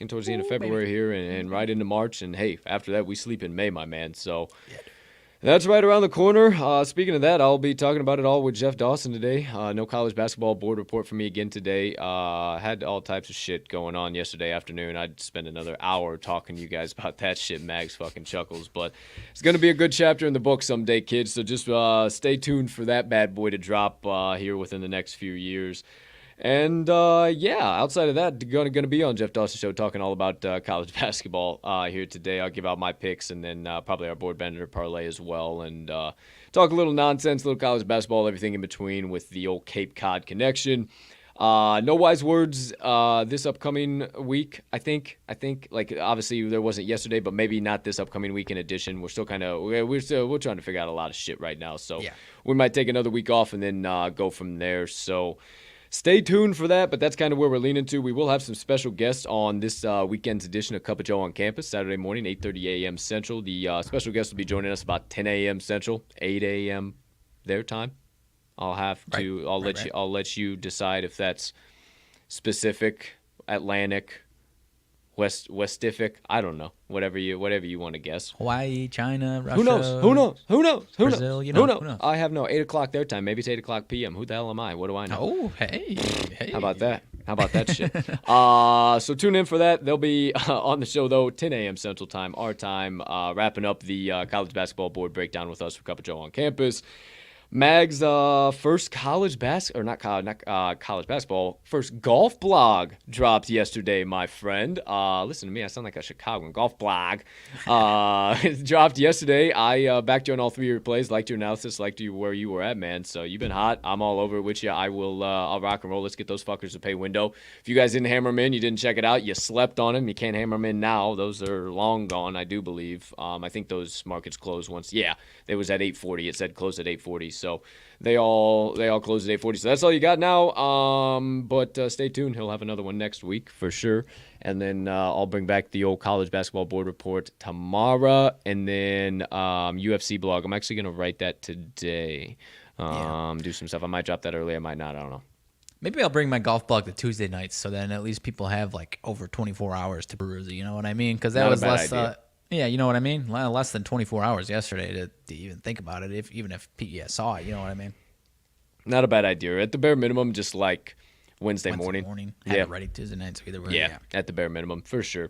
towards the end of February here and right into March. And, hey, after that, we sleep in May, my man. So that's right around the corner. Speaking of that, I'll be talking about it all with Jeff Dawson today. No college basketball board report for me again today. Had all types of shit going on yesterday afternoon. I'd spend another hour talking to you guys about that shit. Mags fucking chuckles. But it's going to be a good chapter in the book someday, kids. So just stay tuned for that bad boy to drop here within the next few years. And, outside of that, going to be on Jeff Dawson Show talking all about college basketball here today. I'll give out my picks and then probably our Board Bender Parlay as well. And talk a little nonsense, little college basketball, everything in between with the old Cape Cod connection. No wise words this upcoming week, I think. Like, obviously, there wasn't yesterday, but maybe not this upcoming week in addition. We're still we're trying to figure out a lot of shit right now. So we might take another week off and then go from there. So stay tuned for that, but that's kind of where we're leaning to. We will have some special guests on this weekend's edition of Cup of Joe on Campus, Saturday morning, 8:30 a.m. Central. The special guest will be joining us about 10 a.m. Central, 8 a.m. their time. I'll let you decide if that's Pacific, Atlantic, Westific. I don't know. Whatever you want to guess. Hawaii, China, Russia. Who knows? Brazil, Who who knows? knows? I have no 8 o'clock their time. Maybe it's 8 o'clock p.m. Who the hell am I? What do I know? Oh, hey. How about that? Shit? So tune in for that. They'll be on the show, though, 10 a.m. Central Time, our time, wrapping up the college basketball board breakdown with us for Cup of Joe on Campus. Mag's first college basketball, first golf blog dropped yesterday, my friend. Listen to me, I sound like a Chicagoan. Golf blog dropped yesterday. I backed you on all three of your plays, liked your analysis, liked you where you were at, man. So you've been hot. I'm all over it with you. I'll rock and roll. Let's get those fuckers to pay window. If you guys didn't hammer them in, you didn't check it out, you slept on them. You can't hammer them in now. Those are long gone, I do believe. I think those markets closed once. Yeah, it was at 8:40. It said close at 8:40. So they all closed at 8:40. So that's all you got now. But stay tuned. He'll have another one next week for sure. And then I'll bring back the old college basketball board report tomorrow. And then UFC blog. I'm actually going to write that today. Do some stuff. I might drop that early. I might not. I don't know. Maybe I'll bring my golf blog to Tuesday nights, so then at least people have like over 24 hours to peruse it. You know what I mean? Because that was less. Yeah, you know what I mean? Less than 24 hours yesterday to even think about it, even if PES saw it, you know what I mean? Not a bad idea. At the bare minimum, just like Wednesday morning. Have it ready Tuesday night, so either way. Yeah, at the bare minimum, for sure.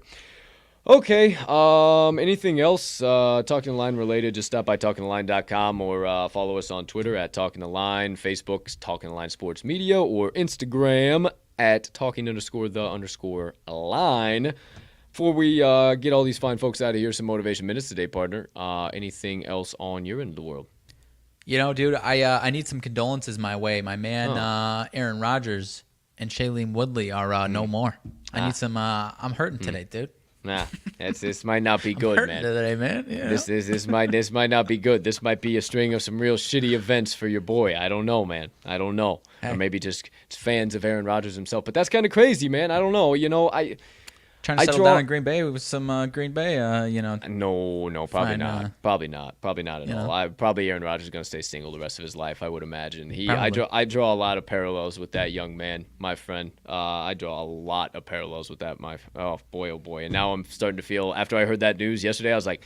Okay, anything else Talking the Line related, just stop by talkingtheline.com or follow us on Twitter at Talking the Line, Facebook's Talking the Line Sports Media, or Instagram at talking_the_line. Before we get all these fine folks out of here, some motivation minutes today, partner. Anything else on your end of the world? You know, dude, I need some condolences my way. My man, Aaron Rodgers and Shailene Woodley are no more. I need some. I'm hurting today, dude. Nah, this might not be good, man. Today, man. You know? This might not be good. This might be a string of some real shitty events for your boy. I don't know, man. I don't know. Hey. Or maybe just fans of Aaron Rodgers himself. But that's kind of crazy, man. I don't know. You know, trying to settle down in Green Bay with some Green Bay, No, probably not. Probably not at all. Probably Aaron Rodgers is going to stay single the rest of his life, I would imagine. I draw a lot of parallels with that young man, my friend. I draw a lot of parallels with that, oh boy. And now I'm starting to feel, after I heard that news yesterday, I was like,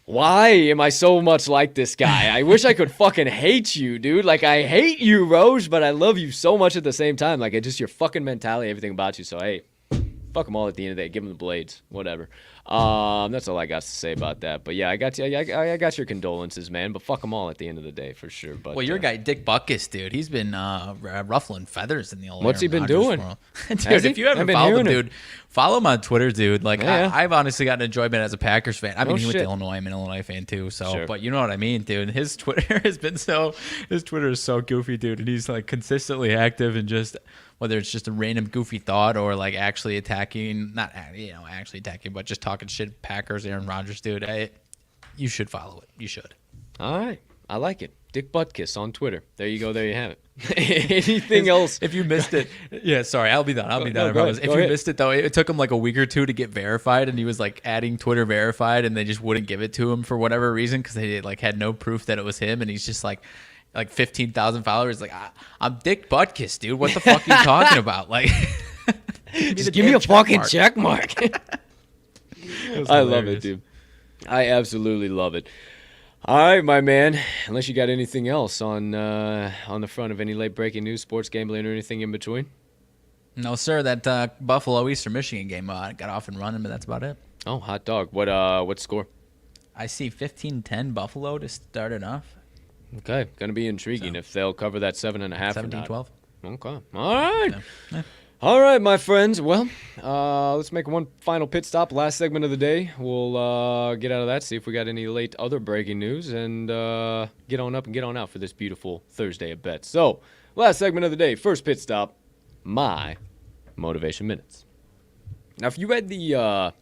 why am I so much like this guy? I wish I could fucking hate you, dude. Like, I hate you, Roj, but I love you so much at the same time. Like, it's just your fucking mentality, everything about you. So, hey, fuck them all at the end of the day. Give them the blades, whatever. That's all I got to say about that. But yeah, I got your condolences, man. But fuck them all at the end of the day, for sure. But your guy Dick Butkus, dude, he's been ruffling feathers in the old. What's he been doing? Dude, if you haven't followed him, dude, follow him on Twitter, dude. Like I've honestly gotten enjoyment as a Packers fan. I mean, he went to Illinois. I'm an Illinois fan too. So, sure. But you know what I mean, dude. His Twitter has been his Twitter is so goofy, dude, and he's like consistently active and just. Whether it's just a random goofy thought or like actually attacking, not actually attacking, but just talking shit Packers, Aaron Rodgers, dude. You should follow it. You should. All right. I like it. Dick Butkus on Twitter. There you go. There you have it. Anything else? If you missed it. Yeah, sorry. I'll be done. I promise. If you missed it, though, it took him like a week or two to get verified, and he was like adding Twitter verified, and they just wouldn't give it to him for whatever reason because they like had no proof that it was him, and he's just like, like 15,000 followers. Like, I'm Dick Butkus, dude. What the fuck are you talking about? Like, Just give me a fucking check mark. I love it, hilarious. dude. I absolutely love it. All right, my man. Unless you got anything else on the front of any late breaking news, sports gambling, or anything in between. No, sir. That Buffalo Eastern Michigan game got off and running, but that's about it. Oh, hot dog. What score? I see 15-10 Buffalo to start it off. Okay, gonna be intriguing if they'll cover that 7.5 or not. 17-12. Okay. All right. Yeah. All right, my friends. Well, let's make one final pit stop. Last segment of the day. We'll get out of that, see if we got any late other breaking news, and get on up and get on out for this beautiful Thursday of bets. So, last segment of the day. First pit stop. My motivation minutes. Now, if you read the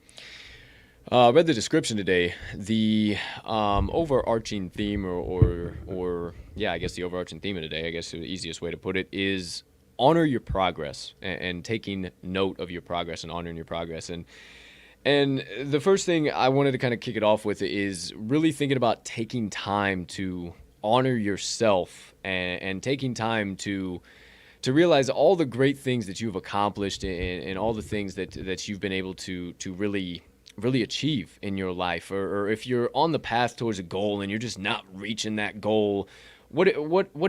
description today, the overarching theme, or yeah, I guess the overarching theme of today, I guess the easiest way to put it is honor your progress and taking note of your progress and honoring your progress. And the first thing I wanted to kind of kick it off with is really thinking about taking time to honor yourself and taking time to realize all the great things that you've accomplished and all the things that you've been able to really achieve in your life, or if you're on the path towards a goal and you're just not reaching that goal, what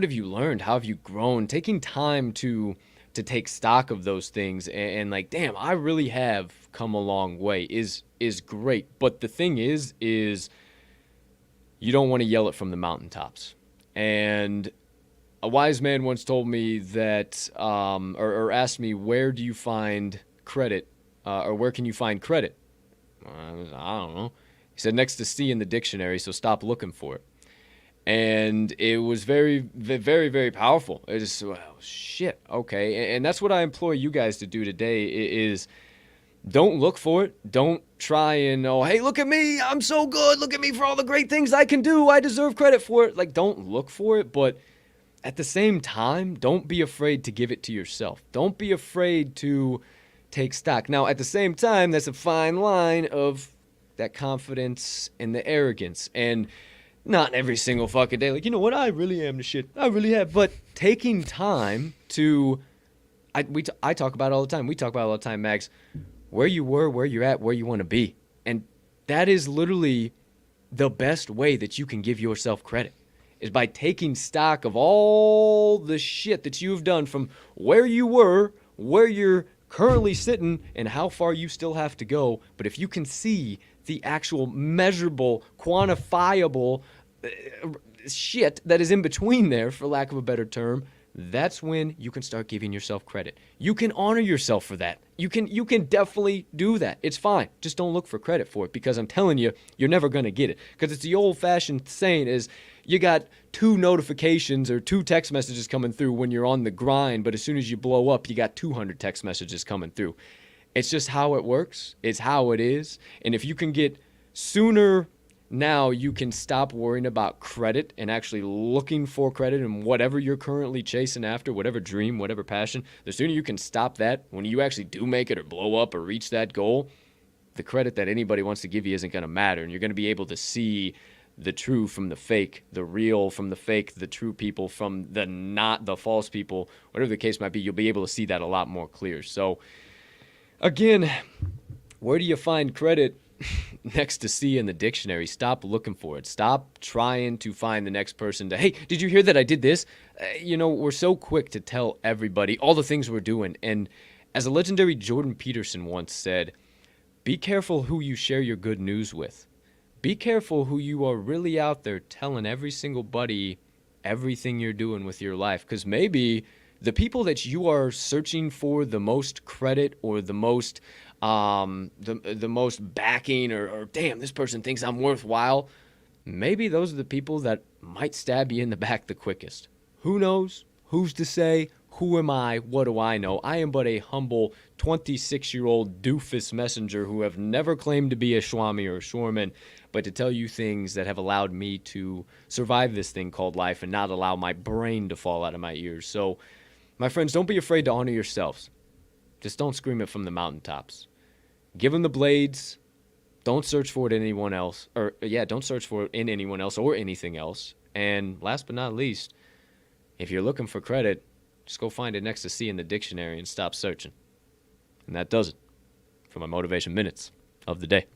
have you learned? How have you grown? Taking time to take stock of those things and like, damn, I really have come a long way is great. But the thing is you don't want to yell it from the mountaintops. And a wise man once told me that, or asked me, where do you find credit, or where can you find credit? I don't know. He said, next to C in the dictionary, so stop looking for it. And it was very, very, very powerful. It just, well, shit, okay. And that's what I implore you guys to do today is don't look for it. Don't try and, oh, hey, look at me. I'm so good. Look at me for all the great things I can do. I deserve credit for it. Like, don't look for it, but at the same time, don't be afraid to give it to yourself. Don't be afraid to take stock. Now, at the same time, that's a fine line of that confidence and the arrogance. And not every single fucking day, like, you know what, I really am the shit. I really have. But taking time to, I talk about it all the time. We talk about it all the time, Mags, where you were, where you're at, where you want to be. And that is literally the best way that you can give yourself credit, is by taking stock of all the shit that you've done from where you were, where you're currently sitting, and how far you still have to go. But if you can see the actual measurable, quantifiable shit that is in between there, for lack of a better term, that's when you can start giving yourself credit. You can honor yourself for that. You can definitely do that. It's fine. Just don't look for credit for it, because I'm telling you, you're never going to get it. Because it's the old-fashioned saying is, you got 2 notifications or 2 text messages coming through when you're on the grind, but as soon as you blow up, you got 200 text messages coming through. It's just how it works. It's how it is. And if you can get sooner now, you can stop worrying about credit and actually looking for credit in whatever you're currently chasing after, whatever dream, whatever passion. The sooner you can stop that, when you actually do make it or blow up or reach that goal, the credit that anybody wants to give you isn't going to matter. And you're going to be able to see the true from the fake, the real from the fake, the true people from the not, the false people, whatever the case might be. You'll be able to see that a lot more clear. So again, where do you find credit? Next to C in the dictionary. Stop looking for it. Stop trying to find the next person to, hey, did you hear that I did this? We're so quick to tell everybody all the things we're doing. And as a legendary Jordan Peterson once said, be careful who you share your good news with. Be careful who you are really out there telling every single buddy everything you're doing with your life. Because maybe the people that you are searching for the most credit or the most the most backing, or damn, this person thinks I'm worthwhile, maybe those are the people that might stab you in the back the quickest. Who knows? Who's to say? Who am I? What do I know? I am but a humble 26-year-old doofus messenger who have never claimed to be a Swami or a Shoreman, but to tell you things that have allowed me to survive this thing called life and not allow my brain to fall out of my ears. So, my friends, don't be afraid to honor yourselves. Just don't scream it from the mountaintops. Give them the blades. Don't search for it in anyone else. Don't search for it in anyone else or anything else. And last but not least, if you're looking for credit, just go find it next to C in the dictionary and stop searching. And that does it for my motivation minutes of the day.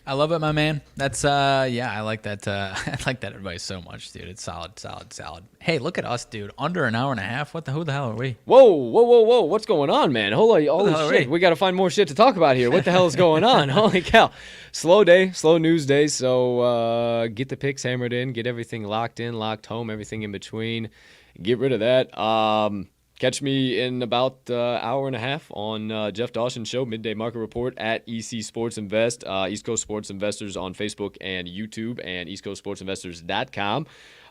I love it, my man. That's I like that. I like that advice so much, dude. It's solid. Hey, look at us, dude. Under an hour and a half. Who the hell are we? Whoa. What's going on, man? Holy shit. We got to find more shit to talk about here. What the hell is going on? Holy cow. Slow day, slow news day. So get the picks hammered in, get everything locked in, locked home, everything in between. Get rid of that. Catch me in about hour and a half on Jeff Dawson's show, Midday Market Report at EC Sports Invest, East Coast Sports Investors on Facebook and YouTube, and eastcoastsportsinvestors.com.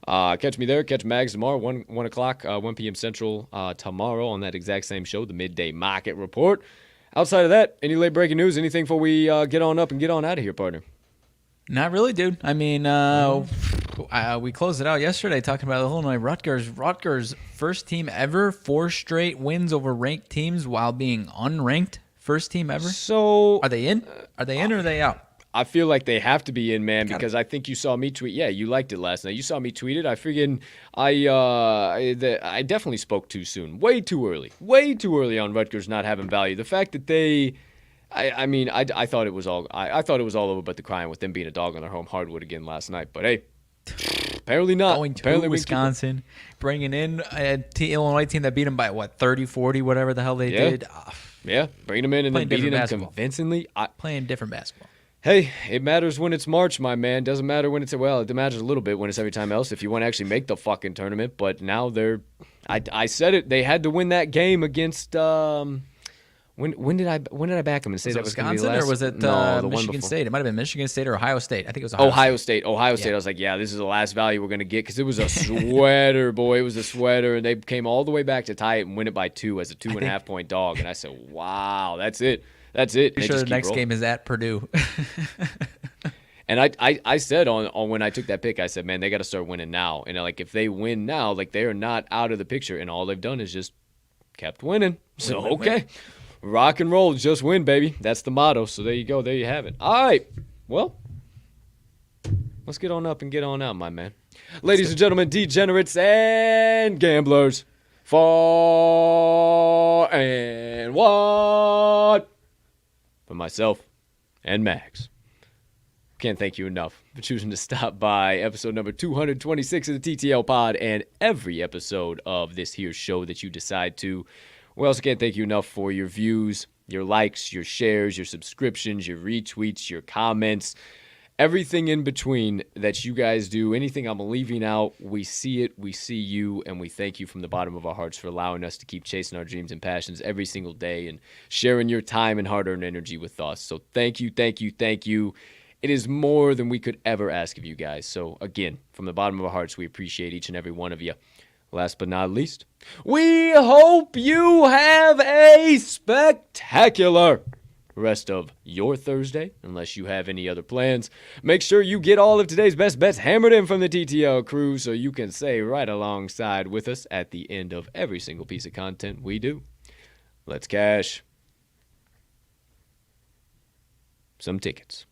Catch me there. Catch Mags tomorrow, 1 o'clock, 1 p.m. Central tomorrow on that exact same show, the Midday Market Report. Outside of that, any late breaking news, anything before we get on up and get on out of here, partner? Not really, dude. I mean, we closed it out yesterday talking about Illinois Rutgers first team ever, 4 straight wins over ranked teams while being unranked. First team ever. So are they in? Are they in or are they out? I feel like they have to be in, man, because I think you saw me tweet. Yeah, you liked it last night. You saw me tweet it. I figured I definitely spoke too soon. Way too early on Rutgers not having value. The fact that they. I thought it was all. I thought it was all over, but the crying with them being a dog on their home hardwood again last night. But hey, apparently not. Going to apparently Wisconsin, bringing in a Illinois team that beat them by 30, 40, whatever the hell they did. Yeah, bringing them in and then beating them convincingly. Playing different basketball. Hey, it matters when it's March, my man. Doesn't matter when it's it matters a little bit when it's every time else if you want to actually make the fucking tournament. But now they're. I said it. They had to win that game against. When did I back them and say was that was going to be the Wisconsin last? or was it the Michigan State? It might have been Michigan State or Ohio State. I think it was Ohio State. Ohio State. I was like, yeah, this is the last value we're going to get because it was a sweater, boy. It was a sweater, and they came all the way back to tie it and win it by 2 as a 2.5 point dog. And I said, wow, that's it. That's it. Pretty sure the next game is at Purdue. And I said on when I took that pick, I said, man, they got to start winning now. And like if they win now, like they are not out of the picture, and all they've done is just kept winning. So okay. Rock and roll, just win, baby. That's the motto. So there you go. There you have it. All right. Well, let's get on up and get on out, my man. Ladies and gentlemen, degenerates and gamblers, far and wide, for myself and Max. Can't thank you enough for choosing to stop by episode number 226 of the TTL Pod and every episode of this here show that you decide to. We also can't thank you enough for your views, your likes, your shares, your subscriptions, your retweets, your comments, everything in between that you guys do. Anything I'm leaving out, we see it, we see you, and we thank you from the bottom of our hearts for allowing us to keep chasing our dreams and passions every single day and sharing your time and hard-earned energy with us. So thank you, thank you, thank you. It is more than we could ever ask of you guys. So again, from the bottom of our hearts, we appreciate each and every one of you. Last but not least, we hope you have a spectacular rest of your Thursday, unless you have any other plans. Make sure you get all of today's best bets hammered in from the TTL crew so you can say right alongside with us at the end of every single piece of content we do. Let's cash some tickets.